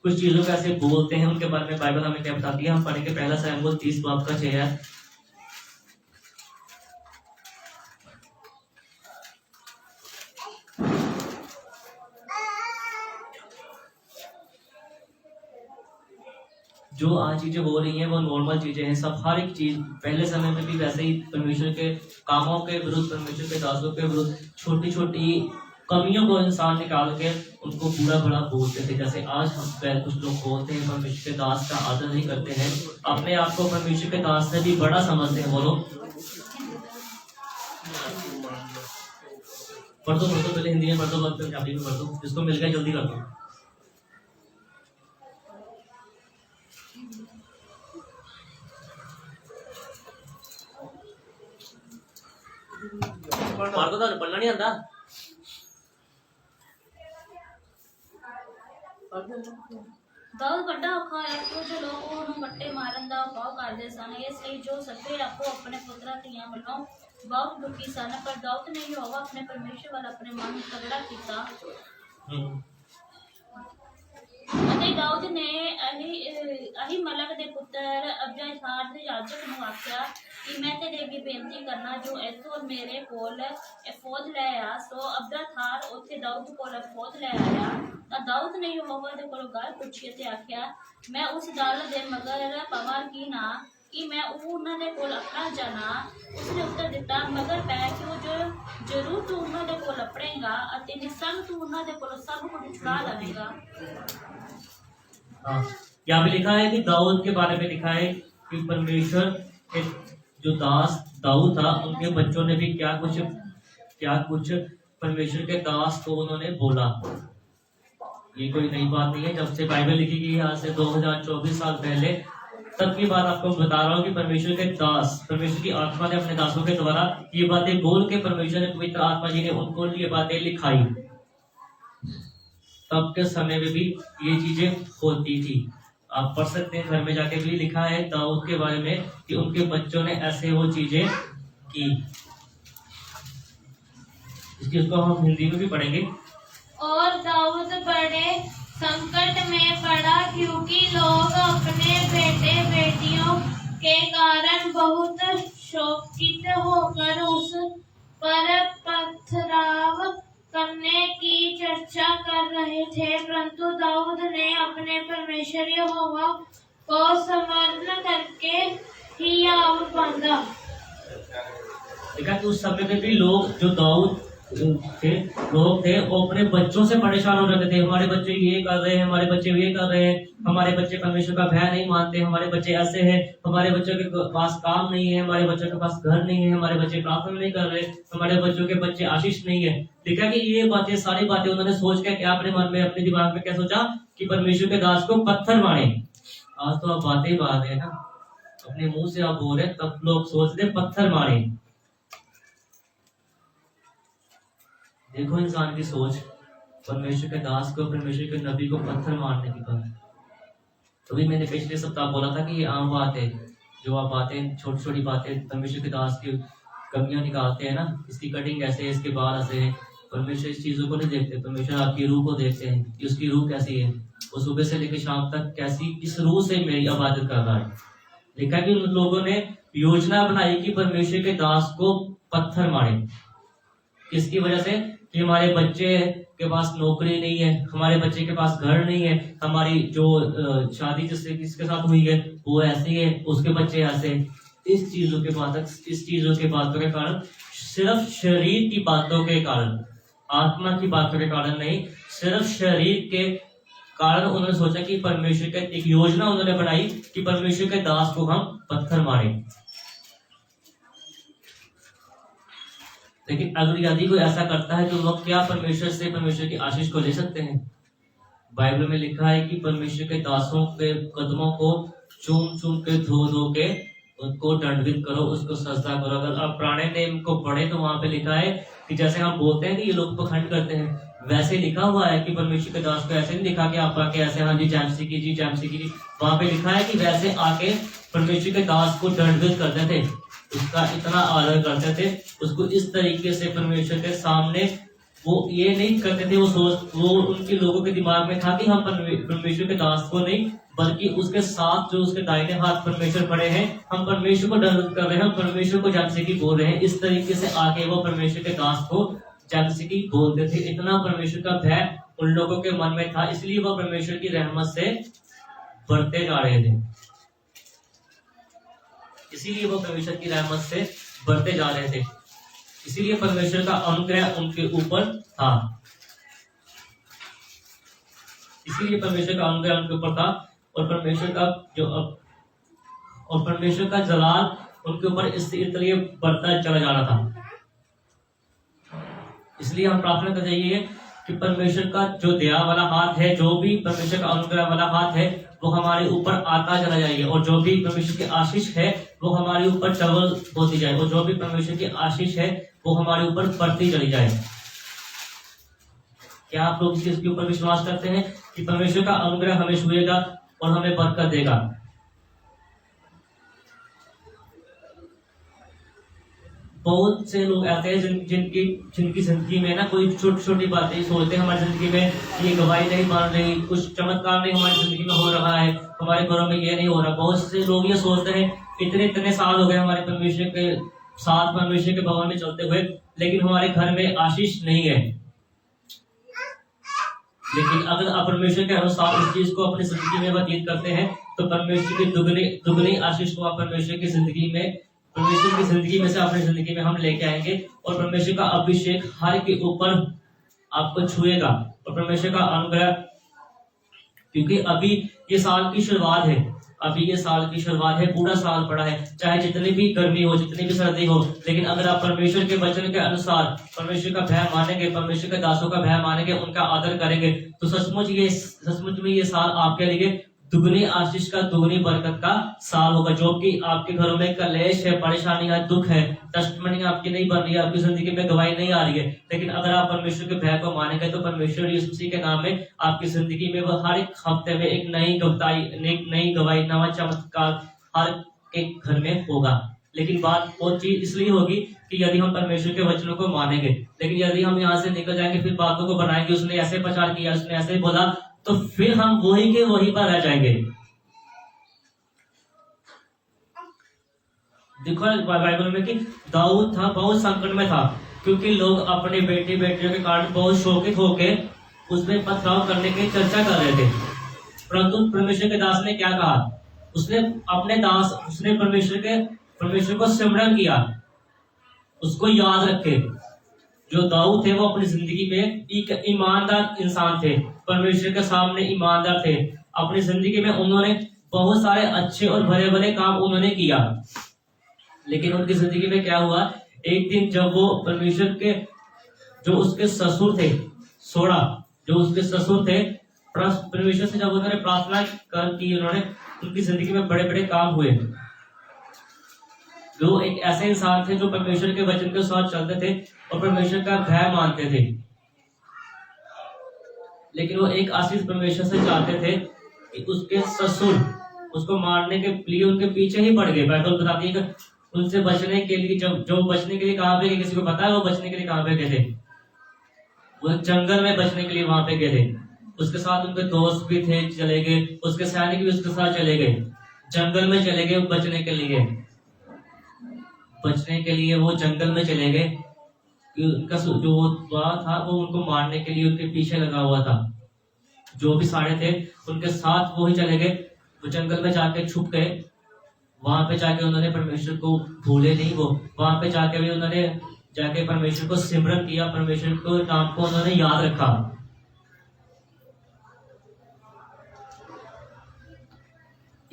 कुछ चीजों को ऐसे बोलते हैं उनके बारे में बाइबल हमें क्या बताती है। हम पढ़ेंगे पहला शमूएल 30 बाब का 6। जो आज चीजें हो रही हैं वो नॉर्मल चीजें हैं, सब हर एक चीज पहले समय में भी वैसे ही परमेश्वर के कामों के विरुद्ध, परमेश्वर के दासों के विरुद्ध छोटी छोटी कमियों को इंसान निकाल के उनको पूरा बड़ा बोलते थे। जैसे आज हम कुछ लोग बोलते हैं परमेश्वर के दास का आदर नहीं करते हैं, अपने आप को परमेश्वर के दास से भी बड़ा समझते हैं। बोलो पढ़ दो पहले हिंदी में पढ़ दो, पंजाबी में पढ़ दो, जिसको मिल गया जल्दी कर दो। पढ़ दो, पढ़ना नहीं आता। ਬਹੁਤ ਵੱਡਾ ਔਖਾ ਹੈ ਕੁਝ ਲੋਕ ਉਹਨੂੰ ਮੱਟੇ ਮਾਰਨ ਦਾ ਉਪਾਅ ਕਰਦੇ ਸਨ। ਇਸ ਲਈ ਜੋ ਸੱਦੇ ਆਪੋ ਆਪਣੇ ਪੁੱਤਰਾਂ ਧੀਆਂ ਵੱਲੋਂ ਬਹੁਤ ਦੁਖੀ ਸਨ, ਪਰ ਦਾਊਦ ਨੇ ਯਹੋਵਾ ਆਪਣੇ ਪਰਮੇਸ਼ਰ ਵੱਲ ਆਪਣੇ ਮਨ ਨੂੰ ਤਗੜਾ ਕੀਤਾ ਅਤੇ ਦਾਊਦ ਨੇ ਅਹੀਮਲਕ ਦੇ ਪੁੱਤਰ ਅਬਿਆਥਾਰ ਦੇ याजक ਨੂੰ ਆਖਿਆ ਕਿ ਮੈਂ ਤੇਰੇ ਅੱਗੇ ਬੇਨਤੀ ਕਰਨਾ ਜੋ ਇੱਥੋਂ ਮੇਰੇ ਕੋਲ एफोद ਲੈ ਆ। ਸੋ ਅਬਿਆਥਾਰ ਉੱਥੇ ਦਾਊਦ ਕੋਲ एफोद ਲੈ ਆਇਆ ਤਾਂ ਦਾਊਦ ਨੇ ਯਹੋਵਾ ਦੇ ਕੋਲੋਂ ਗੱਲ ਪੁੱਛੀ ਤੇ ਆਖਿਆ ਮੈਂ ਉਸ ਦਲ ਦੇ ਮਗਰ ਪਵਾਂ ਕੀ ਨਾ ਕਿ ਮੈਂ ਉਹਨਾਂ ਦੇ ਕੋਲ ਆਪਣਾ ਜਾਣਾ। ਉਸਨੇ ਉੱਤਰ ਦਿੱਤਾ ਮਗਰ ਪੈ ਕਿ ਜੋ ਜ਼ਰੂਰ ਤੂੰ ਉਹਨਾਂ ਦੇ ਕੋਲ ਆਪਣੇਗਾ ਅਤੇ ਨਿਸੰਗ ਤੂੰ ਉਹਨਾਂ ਦੇ ਕੋਲੋਂ ਸਭ ਕੁਝ ਛੁਡਾ ਲਵੇਗਾ। यहाँ पे लिखा है कि दाऊद के बारे में लिखा है कि परमेश्वर के जो दास दाऊद था उनके बच्चों ने भी क्या कुछ परमेश्वर के दास को उन्होंने बोला। ये कोई नई बात नहीं है, जब से बाइबल लिखी गई आज से 2024 साल पहले तब की बात आपको बता रहा हूँ कि परमेश्वर के दास, परमेश्वर की आत्मा ने अपने दासों के द्वारा ये बातें बोल के परमेश्वर ने, पवित्र आत्मा जी ने उनको ये बातें लिखाई। तब के समय में भी ये चीजें होती थी। आप पढ़ सकते हैं, घर में जाके भी लिखा है दाऊद के बारे में कि उनके बच्चों ने ऐसे वो चीजें की। इस चीज को हम हिंदी में भी पढ़ेंगे। और दाऊद बड़े संकट में पड़ा क्योंकि लोग अपने बेटे बेटियों के कारण बहुत शोकित होकर उस पर पथराव करने की चर्चा कर रहे थे, परंतु दाऊद ने अपने परमेश्वर यहोवा को स्मरण करके ही आग बांधा। देखा कि उस समय में भी लोग जो दाऊद लोग थे वो अपने बच्चों से परेशान हो जाते थे। हमारे बच्चे ये कर रहे हैं, हमारे बच्चे ये कर रहे हैं, हमारे बच्चे परमेश्वर का भय नहीं मानते, हमारे बच्चे ऐसे हैं, हमारे बच्चों के पास काम नहीं है, हमारे बच्चों के पास घर नहीं है, हमारे बच्चे प्रार्थना नहीं कर रहे, हमारे बच्चों के बच्चे आशीष नहीं है। देखा कि ये बातें, सारी बातें उन्होंने सोच के क्या अपने मन में, अपने दिमाग में क्या सोचा कि परमेश्वर के दास को पत्थर मारे। आज तो आप बातें बात रहे हैं ना, अपने मुंह से आप बोल रहे, तब लोग सोच रहे पत्थर मारे। देखो इंसान की सोच, परमेश्वर के दास को, परमेश्वर के नबी को पत्थर मारने की बात। तभी मैंने पिछले सप्ताह बोला था कि ये आम बात है, जो आप बातें, छोटी छोटी बातें परमेश्वर के दास की कमियां निकालते हैं ना, इसकी कटिंग कैसे है, इसके बाल ऐसे है। परमेश्वर इस चीजों को नहीं देखते, परमेश्वर आपकी रूह को देखते हैं कि उसकी रूह कैसी है, वो सुबह से लेकर शाम तक कैसी, किस रूह से मेरी इबादत कर रहा है। देखा कि उन लोगों ने योजना बनाई कि परमेश्वर के दास को पत्थर मारे। किसकी वजह से? कि हमारे बच्चे के पास नौकरी नहीं है, हमारे बच्चे के पास घर नहीं है, हमारी जो शादी जिसके साथ हुई है वो ऐसी है, उसके बच्चे ऐसे। इस चीजों के बातों के कारण, सिर्फ शरीर की बातों के कारण, आत्मा की बातों के कारण नहीं, सिर्फ शरीर के कारण उन्होंने सोचा कि परमेश्वर का एक योजना उन्होंने बनाई कि परमेश्वर के दास को हम पत्थर मारें। लेकिन अगर यदि कोई ऐसा करता है तो वह क्या परमेश्वर से परमेश्वर की आशीष को ले सकते हैं? बाइबल में लिखा है कि परमेश्वर के दासों के कदमों को चूम चूम के धो धो के उनको दंडवित करो, उसको सजदा करो। अगर आप पुराने नियम को पढ़े तो वहां पे लिखा है कि जैसे हम बोलते हैं कि ये लोग पखंड करते हैं, वैसे लिखा हुआ है कि परमेश्वर के दास को ऐसे नहीं लिखा कि आप आके ऐसे हाँ जी जैमसी की जी जैमसी की जी। वहां पे लिखा है कि वैसे आके परमेश्वर के दास को दंडवित करते थे, उसका इतना आदर करते थे, उसको इस तरीके से परमेश्वर के सामने वो ये नहीं करते थे। वो उनके लोगों के दिमाग में था कि हम परमेश्वर के दास को नहीं, बल्कि उसके साथ जो उसके दाहिने हाथ परमेश्वर खड़े हैं, हम परमेश्वर को दंडवत कर रहे हैं, हम परमेश्वर को जैमसी बोल रहे हैं। इस तरीके से आके वो परमेश्वर के दास को जैमसी बोलते थे। इतना परमेश्वर का भय उन लोगों के मन में था, इसलिए वो परमेश्वर की रहमत से बढ़ते जा रहे थे। इसीलिए वो परमेश्वर की रहमत से बढ़ते जा रहे थे, इसीलिए परमेश्वर का अनुग्रह उनके ऊपर था, इसीलिए परमेश्वर का अनुग्रह उनके ऊपर था। और परमेश्वर का जलाल उनके ऊपर इसलिए बढ़ता चला जा रहा था। इसलिए हम प्रार्थना कर रही है कि परमेश्वर का जो दया वाला हाथ है, जो भी परमेश्वर का अनुग्रह वाला हाथ है, वो हमारे ऊपर आता चला जाएगा। और जो भी परमेश्वर की आशीष है वो हमारे ऊपर डबल होती जाए, और जो भी परमेश्वर की आशीष है वो हमारे ऊपर बढ़ती चली जाए। क्या आप लोग इसके ऊपर विश्वास करते हैं कि परमेश्वर का अनुग्रह हमें छुएगा और हमें बरकत देगा? बहुत से लोग ऐसे हैं जिनकी जिंदगी में ना कोई छोटी छोटी बातें सोचते हैं, हमारी जिंदगी में ये गवाही नहीं बन रही, कुछ चमत्कार नहीं हमारी जिंदगी में हो रहा है, हमारे घरों में ये नहीं हो रहा। बहुत से लोग ये सोचते हैं इतने साल हो गए हमारे परमेश्वर के साथ, परमेश्वर के भवन में चलते हुए, लेकिन हमारे घर में आशीष नहीं है। लेकिन अगर आप परमेश्वर के अनुसार इस चीज को अपनी जिंदगी में व्यतीत करते हैं तो परमेश्वर की दुगनी आशीष को आप परमेश्वर की जिंदगी में से अपनी जिंदगी में हम लेके आएंगे, और परमेश्वर का अभिषेक हर के ऊपर आपको छुएगा, और परमेश्वर का अनुग्रह, क्योंकि अभी ये साल की शुरुआत है, पूरा साल पड़ा है, चाहे जितनी भी गर्मी हो, जितनी भी सर्दी हो, लेकिन अगर आप परमेश्वर के वचन के अनुसार परमेश्वर का भय मानेंगे, परमेश्वर के दासों का भय मानेंगे, उनका आदर करेंगे, तो सचमुच में ये साल आपके लिए दुगनी आशीष का, दुगनी बरकत का साल होगा। जो कि आपके घरों में कलेश है, परेशानी है, दुख है, टेस्टमनी आपकी नहीं बन रही है, आपकी जिंदगी में गवाही नहीं आ रही है, लेकिन अगर आप परमेश्वर के भय को मानेंगे तो परमेश्वर यीशु मसीह के नाम में आपकी जिंदगी में वो हर एक हफ्ते में एक नई गवाही, नवा चमत्कार हर एक घर में होगा। लेकिन बात वो चीज इसलिए होगी कि यदि हम परमेश्वर के वचनों को मानेंगे, लेकिन यदि हम यहाँ से निकल जाएंगे, फिर बातों को बनाएंगे, उसने ऐसे प्रचार किया, उसने ऐसे बोला, तो फिर हम वही के वही पर रह जाएंगे। देखो बाइबल में कि दाऊद था, बहुत संकट में था, क्योंकि लोग अपने बेटियों के कारण बहुत शोकित होकर उसमें पथराव करने की चर्चा कर रहे थे। परंतु परमेश्वर के दास ने क्या कहा? उसने परमेश्वर को सिमरन किया, उसको याद रखे। जो दाऊद थे वो अपनी जिंदगी में एक ईमानदार इंसान थे, परमेश्वर के सामने ईमानदार थे। अपनी जिंदगी में उन्होंने बहुत सारे अच्छे और भले भले काम उन्होंने किया, लेकिन उनकी जिंदगी में क्या हुआ? एक दिन जब वो परमेश्वर के जो उसके ससुर थे, परमेश्वर से जब उन्होंने प्रार्थना की, उनकी जिंदगी में बड़े बड़े काम हुए। जो एक ऐसे इंसान थे जो परमेश्वर के वचन के साथ चलते थे और परमेश्वर का भय मानते थे, लेकिन वो एक आशीष परमेश्वर से चाहते थे कि उसके ससुर उसको मारने के लिए उनके पीछे ही पड़ गए। बाइबल बताती है कि उनसे बचने के लिए जो बचने के लिए कहाँ पे गए? किसी को पता है वो बचने के लिए कहाँ पे गए थे? वो जंगल में बचने के लिए वहां पे गए थे। उसके साथ उनके दोस्त भी थे, चले गए, उसके सैनिक भी उसके साथ चले गए, जंगल में चले गए बचने के लिए वो जंगल में चले गए। उनका जो था वो उनको मारने के लिए उनके पीछे लगा हुआ था। जो भी सारे थे उनके साथ वो ही चले गए, वो जंगल में जाके छुप गए। वहां पे जाके उन्होंने परमेश्वर को भूले नहीं, वो वहां पे जाके भी उन्होंने जाके परमेश्वर को सिमरन किया, परमेश्वर को नाम को उन्होंने याद रखा।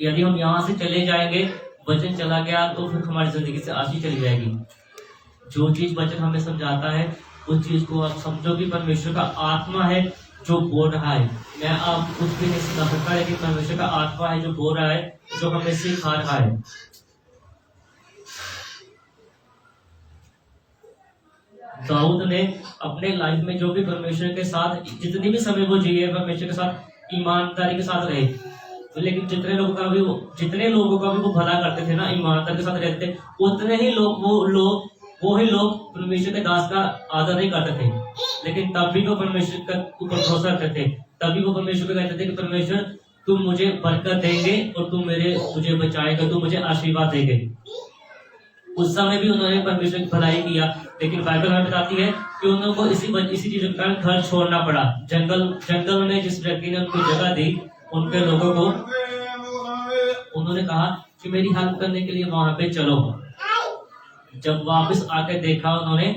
यदि हम यहाँ से चले जाएंगे, वचन चला गया, तो फिर हमारी जिंदगी से आशीष चली जाएगी। जो चीज वचन हमें समझाता है उस चीज को आप समझो कि परमेश्वर का आत्मा है जो बोल रहा है। मैं आप कुछ भी नहीं सिखा सकता, लेकिन परमेश्वर का आत्मा है जो बोल रहा है, जो हमें सिखा रहा है। दाऊद ने अपने लाइफ में जो भी परमेश्वर के साथ जितनी भी समय वो जिए, परमेश्वर के साथ ईमानदारी के साथ रहे। तो लेकिन जितने लोगों का भी वो भला करते थे ना, ईमानदारी के साथ रहते थे, उतने ही वो ही लोग परमेश्वर के दास का आदर नहीं करते थे। लेकिन तब भी वो परमेश्वर का ऊपर भरोसा करते थे, तभी वो परमेश्वर को कहते थे कि परमेश्वर तुम मुझे बरकत देंगे और तुम मुझे बचाएगा, तुम मुझे आशीर्वाद देंगे। उस समय भी उन्होंने परमेश्वर की भलाई किया, लेकिन बाइबल हमें बताती है कि उनको इसी चीजों के कारण घर छोड़ना पड़ा। जंगल में जिस व्यक्ति ने उनको जगह दी, उनके लोगों को उन्होंने कहा कि मेरी हेल्प करने के लिए वहां पे चलो। जब वापस आके देखा उन्होंने,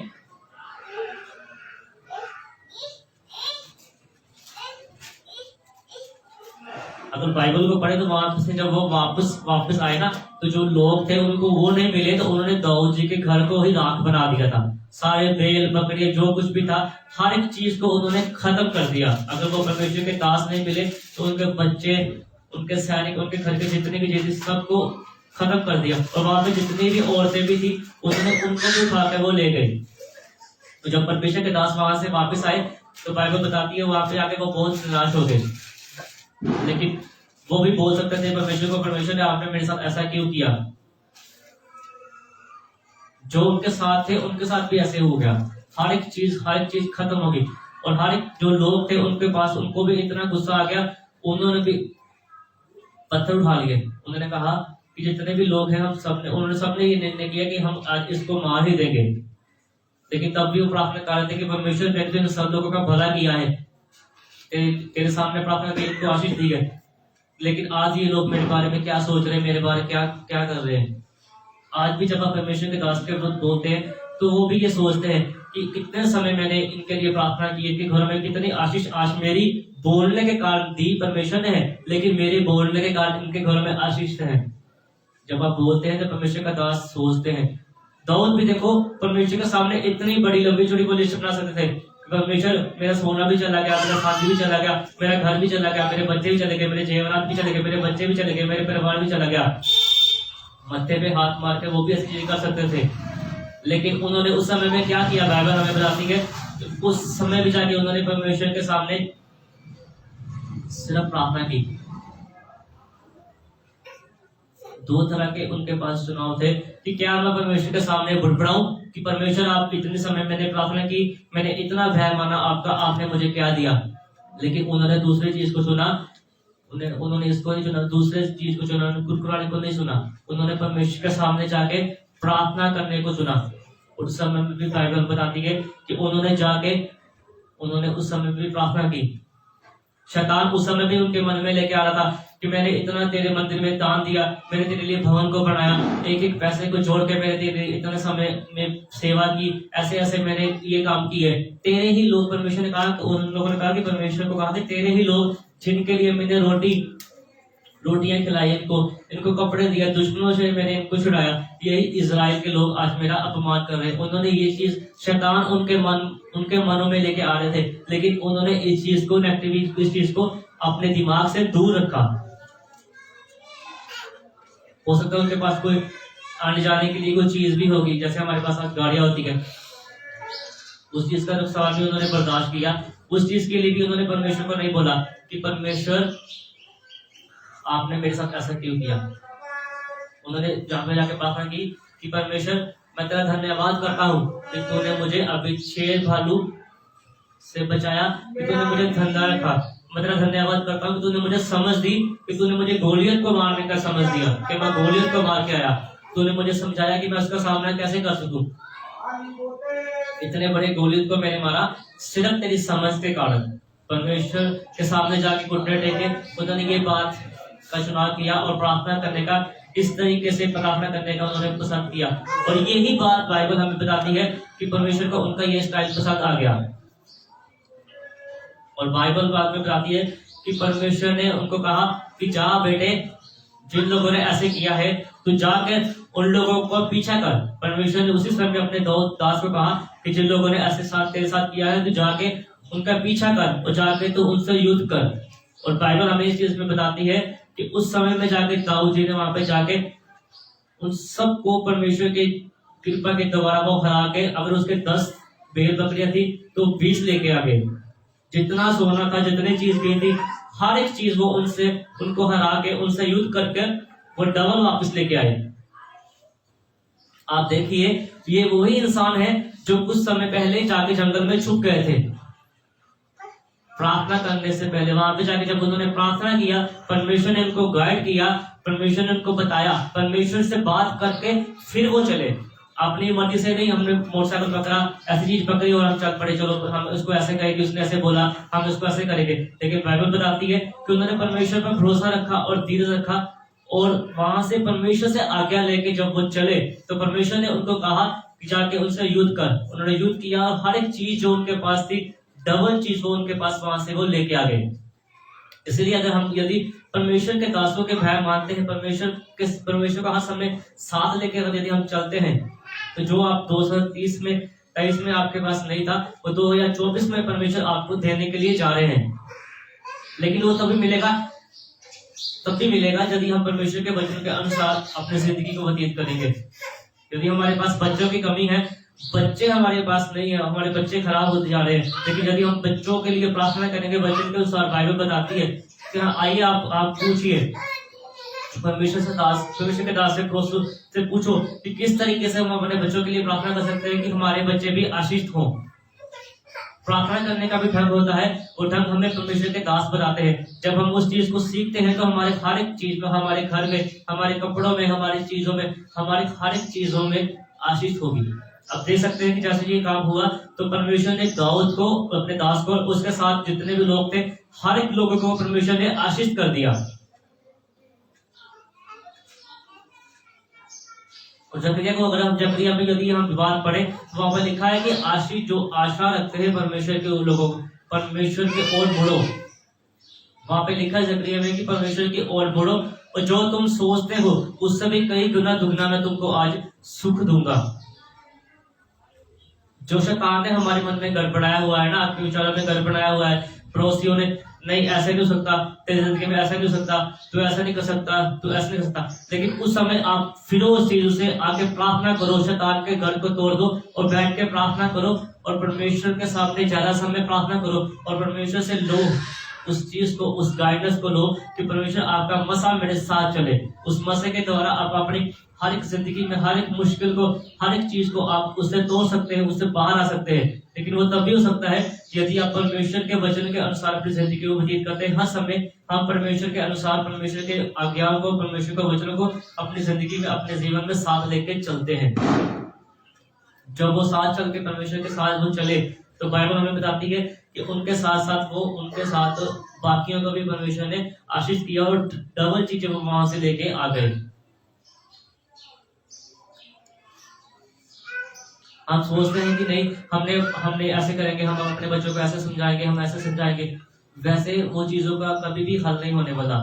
अगर बाइबल को पढ़े तो वहां से जब वो वापस आए ना, तो जो लोग थे उनको वो नहीं मिले, तो उन्होंने दाऊद जी के घर को ही राख बना दिया था। सारे बैल बकरियां जो कुछ भी था, हर एक चीज को उन्होंने खत्म कर दिया। अगर वो परमेश्वर के दास नहीं मिले तो उनके बच्चे, उनके सैनिक, उनके घर के जितने भी चीजें सबको खत्म कर दिया। और वहां पे जितनी भी औरतें भी थी, उन्होंने उनको भी उठा के वो ले गई। तो जब परमेश्वर के दास वहां से वापस आए तो बाइबल बताती है वहां पे आके वो बहुत निराश हो गए। लेकिन वो भी बोल सकते थे परमेश्वर को, परमेश्वर ने आपने मेरे साथ ऐसा क्यों किया? जो उनके साथ थे उनके साथ भी ऐसे हो गया। हर एक चीज खत्म हो गई। और हर एक जो लोग थे उनके पास, उनको भी इतना गुस्सा आ गया, उन्होंने भी पत्थर उठा लिए। उन्होंने कहा कि जितने भी लोग हैं उन्होंने सबने ये निर्णय किया कि हम आज इसको मार ही देंगे। लेकिन तब भी वो प्रार्थना कर रहे थे कि परमेश्वर ने तो सब लोगों का भला किया है, तेरे सामने प्रार्थना की, इनको आशीष दी है, लेकिन आज ये लोग मेरे बारे में क्या सोच रहे हैं, मेरे बारे में क्या कर रहे हैं। आज भी जब आप परमेश्वर के दास के विरुद्ध बोलते हैं तो वो भी ये सोचते हैं कि कितने समय मैंने इनके लिए प्रार्थना की, इनके घर में कितनी आशीष आज मेरी बोलने के कारण दी परमेश्वर ने है, लेकिन मेरे बोलने के कारण इनके घर में आशीष है। जब आप बोलते हैं तो परमेश्वर का दास सोचते हैं। दाऊद भी देखो परमेश्वर के सामने इतनी बड़ी लंबी चौड़ी वो लिस्ट बना सकते थे, परमेश्वर मेरा सोना भी चला गया, मेरा खादी भी चला गया, मेरा घर भी चला गया, मेरे बच्चे भी चले गए, मेरे जेवरात भी चले गए, मेरे बच्चे भी चले गए, मेरे परिवार भी चला गया। मत्थे पे हाथ मार के वो भी ऐसी चीजें कर सकते थे। लेकिन उन्होंने उस समय में क्या किया, बाइबल हमें बताती है उस समय भी जाके उन्होंने परमेश्वर के सामने सिर्फ प्रार्थना की। दो तरह के उनके पास चुनाव थे कि क्या मैं परमेश्वर के सामने बुड़बड़ाऊं कि परमेश्वर आप इतने समय मैंने प्रार्थना की, मैंने इतना भय माना आपका, आपने मुझे क्या दिया। लेकिन उन्होंने दूसरी चीज को चुना, उन्होंने इसको नहीं चुना, दूसरे चीज को चुना, कुरकुराने को नहीं सुना। उन्होंने परमेश्वर के सामने जाके प्रार्थना करने को चुना। उस समय में भी बाइबल बताती है कि उन्होंने उस समय में भी प्रार्थना की। शैतान उस समय भी उनके मन में लेके आ रहा था कि मैंने इतना तेरे मंदिर में दान दिया, मैंने तेरे लिए भवन को बनाया, एक एक पैसे को जोड़ के मैंने तेरे इतने समय में सेवा की, ऐसे ऐसे मैंने ये काम किए। तेरे ही लोग, परमेश्वर ने कहा, उन लोगों ने कहा कि परमेश्वर को कहा तेरे ही लोग जिनके लिए मैंने रोटियां खिलाई, इनको कपड़े दिया, दुश्मनों से मैंने इनको छुड़ाया, यही इजराइल के लोग आज मेरा अपमान कर रहे हैं। उन्होंने ये चीज, शैतान उनके मनों में लेके आ रहे थे, लेकिन उन्होंने इस चीज को इस चीज को अपने दिमाग से दूर रखा। हो सकता है उनके पास कोई आने जाने के लिए कोई चीज भी होगी, जैसे हमारे पास आज गाड़ियां होती है, उस चीज का नुकसान भी उन्होंने बर्दाश्त किया। उस चीज के लिए भी उन्होंने परमेश्वर को नहीं बोला कि परमेश्वर आपने मेरे साथ ऐसा क्यों किया। उन्होंने जहां जाके प्रार्थना की कि परमेश्वर मैं तेरा धन्यवाद करता हूँ कि तूने मुझे अभी शेर भालू से बचाया, कि तूने मुझे धंधा रखा। मैं तेरा धन्यवाद करता हूँ कि तूने मुझे समझ दी, कि तूने मुझे गोलियत को मारने का समझ दिया, कि मैं गोलियत को मार के आया। तूने मुझे समझाया कि मैं उसका सामना कैसे कर सकूं। इतने बड़े गोलियत को मैंने मारा सिर्फ तेरी समझ के कारण। परमेश्वर के सामने जाके घुटने टेके उन्होंने ये बात का चुनाव किया और प्रार्थना करने का, इस तरीके से प्रार्थना करने का उन्होंने पसंद किया। और यही बात बाइबल हमें बताती है कि परमेश्वर को उनका ये स्टाइल पसंद आ गया। और बाइबल बाद में बताती है कि परमेश्वर ने उनको कहा कि जा बेटे, जिन लोगों ने ऐसे किया है तो जाके उन लोगों को पीछा कर। परमेश्वर ने उसी समय अपने दास को कहा कि जिन लोगों ने ऐसे साथ तेरे साथ किया है तो जाके उनका पीछा कर और जाके तो उनसे युद्ध कर। और बाइबल हमें इस चीज में बताती है कि उस समय में जाके दाऊद जी ने वहां पे जाके उन सबको परमेश्वर की कृपा के द्वारा वो हरा के, अगर उसके 10 भेड़ बकरियां थी तो 20 लेके आ गए। जितना सोना था, जितनी चीज गई थी, हर एक चीज वो उनको हरा के, उनसे युद्ध करके वो डबल वापस लेके आए। आप देखिए, ये वही इंसान है जो कुछ समय पहले जाके जंगल में छुप गए थे प्रार्थना करने से पहले। वहां पे जाके जब उन्होंने प्रार्थना किया, परमेश्वर ने उनको गाइड किया, परमेश्वर ने उनको बताया, परमेश्वर से बात करके फिर वो चले। अपनी मर्जी से नहीं, हमने मोटरसाइकिल पकड़ा, ऐसी चीज पकड़ी और हम चल पड़े, चलो हम उसको ऐसे कहेंगे, उसने ऐसे बोला, हम उसको ऐसे करेंगे। लेकिन बाइबल बताती है कि उन्होंने परमेश्वर पर भरोसा रखा और धीरज रखा, और वहां से परमेश्वर से आज्ञा लेके जब वो चले तो परमेश्वर ने उनको कहा कि जाके उनसे युद्ध कर। उन्होंने युद्ध किया और हर एक चीज जो उनके पास थी, डबल चीज वो उनके पास वहां से वो लेके आ गए। इसलिए अगर हम यदि परमेश्वर के दासों के भय मानते हैं, परमेश्वर का हर समय साथ लेके अगर यदि हम चलते हैं, तो जो आप 2023 में 23 में आपके पास नहीं था, वो 2024 में परमेश्वर आपको देने के लिए जा रहे हैं। लेकिन वो तब भी मिलेगा यदि हम परमेश्वर के वचन के अनुसार अपनी जिंदगी को व्यतीत करेंगे। यदि हमारे पास बच्चों की कमी है, बच्चे हमारे पास नहीं है, हमारे बच्चे खराब होते जा रहे हैं, लेकिन यदि हम बच्चों के लिए प्रार्थना करेंगे वचन के अनुसार, बाइबल बताती है कि आइए आप पूछिए परमेश्वर के दास से पूछो कि किस तरीके से हम अपने बच्चों के लिए प्रार्थना कर सकते हैं कि हमारे बच्चे भी आशीष हों। प्रार्थना करने का भी ढंग होता है, वो ढंग हमें परमेश्वर के दास बताते हैं। जब हम उस चीज को सीखते हैं तो हमारे हर एक चीज में, हमारे घर में, हमारे कपड़ों में, हमारी चीजों में, हमारी हर एक चीजों में आशीष होगी। अब देख सकते हैं कि जैसे ये काम हुआ तो परमेश्वर ने दाऊद को, अपने दास को, उसके साथ जितने भी लोग थे, हर एक लोगों को परमेश्वर ने आशीष कर दिया। और जकरिया को अगर हम जकरिया में यदि हम विवाद पढ़े तो वहां पर लिखा है कि आशीष जो आशा रखते हैं परमेश्वर के लोगों, परमेश्वर की ओर मुड़ो। वहां पे लिखा है जकरिया में कि परमेश्वर की ओर मुड़ो और जो तुम सोचते हो उससे भी कई गुना दुगना मैं तुमको आज सुख दूंगा। जो शैतान ने हमारे मन में गड़बड़ाया हुआ है ना, आपके विचारों में गड़बड़ाया हुआ है, पड़ोसियों ने नहीं ऐसे नहीं हो सकता, तेरी जिंदगी में ऐसा नहीं हो सकता, तू ऐसा नहीं कर सकता, तू ऐसा नहीं कर सकता, लेकिन उस समय आप फिर उस चीज से आके प्रार्थना करो, शैतान के घर को तोड़ दो और बैठ के प्रार्थना करो और परमेश्वर के सामने ज्यादा समय प्रार्थना करो और परमेश्वर से लो उस चीज को, उस गाइडेंस को लो कि परमेश्वर आपका मसा मेरे साथ चले। उस मसे के द्वारा आप अपनी हर एक जिंदगी में हर एक मुश्किल को, हर एक चीज को आप उससे तोड़ सकते हैं, उससे बाहर आ सकते हैं। लेकिन वो तभी हो सकता है यदि आप परमेश्वर के वचन के अनुसार अपनी जिंदगी को व्यतीत करते हैं। हर समय हम परमेश्वर के अनुसार, परमेश्वर के आज्ञाओं को, परमेश्वर के वचनों को अपनी जिंदगी में, अपने जीवन में साथ लेके चलते हैं। जब वो साथ चल के परमेश्वर के साथ वो चले तो बाइबल हमें बताती है कि उनके साथ बाकियों को भी परमेश्वर ने आशीष किया और डबल चीजें वो वहां से लेके आ गए। हम सोचते हैं कि नहीं, हमने ऐसे करेंगे, हम अपने बच्चों को ऐसे समझाएंगे, हम ऐसे समझाएंगे, वैसे वो चीजों का कभी भी हल नहीं होने वाला,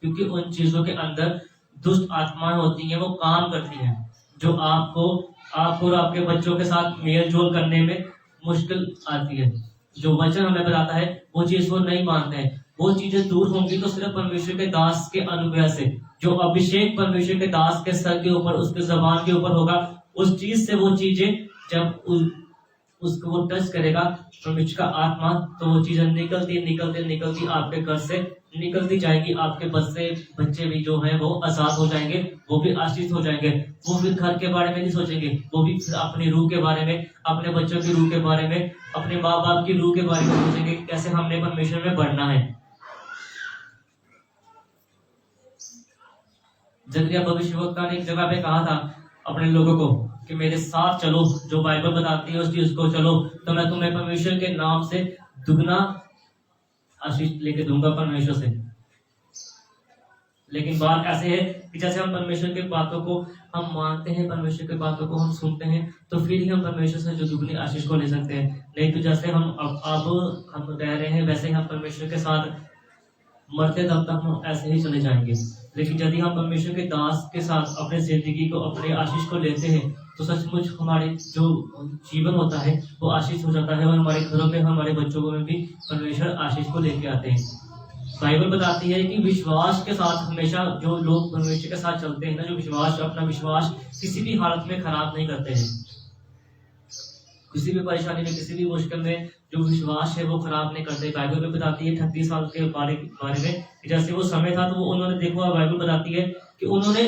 क्योंकि उन चीजों के अंदर दुष्ट आत्माएं होती हैं, वो काम करती हैं, जो आपको और आपके बच्चों के साथ मेल जोल करने में मुश्किल आती है। जो वचन हमें बताता है वो चीज वो नहीं मानते हैं। वो चीजें दूर होंगी तो सिर्फ परमेश्वर के दास के अनुग्रह से, जो अभिषेक परमेश्वर के दास के सर के ऊपर, उसके जबान के ऊपर होगा, उस चीज से वो चीजें जब उसको वो टच करेगा परमेश्वर का आत्मा, तो वो चीजें निकलती आपके घर से निकलती जाएगी। आपके बच्चे भी जो हैं वो आजाद हो जाएंगे, वो भी आशीष हो जाएंगे। वो फिर घर के बारे में नहीं सोचेंगे, वो भी फिर अपनी रूह के बारे में, अपने बच्चों की रूह के बारे में, अपने माँ बाप की रूह के बारे में सोचेंगे, कैसे हमने परमेश्वर में बढ़ना है। जकरिया भविष्यवक्ता ने एक जगह पे कहा था अपने लोगों को कि मेरे साथ चलो, जो बाइबल बताती है उस चीज को चलो, तो मैं तुम्हें परमेश्वर के नाम से दुगना आशीष लेके दूंगा परमेश्वर से। लेकिन बात ऐसे है कि जैसे हम परमेश्वर के बातों को हम मानते हैं, परमेश्वर की बातों को हम सुनते हैं, तो फिर ही हम परमेश्वर से जो दुगनी आशीष को ले सकते हैं। नहीं तो जैसे हम अब हम रह रहे हैं, वैसे ही हम परमेश्वर के साथ मरते दम तक हम ऐसे ही चले जाएंगे। लेकिन यदि हम परमेश्वर के दास के साथ अपने जिंदगी को, अपने आशीष को लेते हैं, तो सचमुच हमारे जो जीवन होता है वो आशीष हो जाता है, और हमारे घरों में, हमारे बच्चों में भी परमेश्वर आशीष को लेके आते हैं। बाइबल बताती है कि विश्वास के साथ हमेशा जो लोग परमेश्वर के साथ चलते हैं ना, जो विश्वास, अपना विश्वास किसी भी हालत में खराब नहीं करते हैं। किसी भी परेशानी में, किसी भी मुश्किल में जो विश्वास है वो खराब नहीं करते। बाइबल में बताती है 38 साल के बारे में, जैसे वो समय था तो वो उन्होंने देखो, बाइबल बताती है कि उन्होंने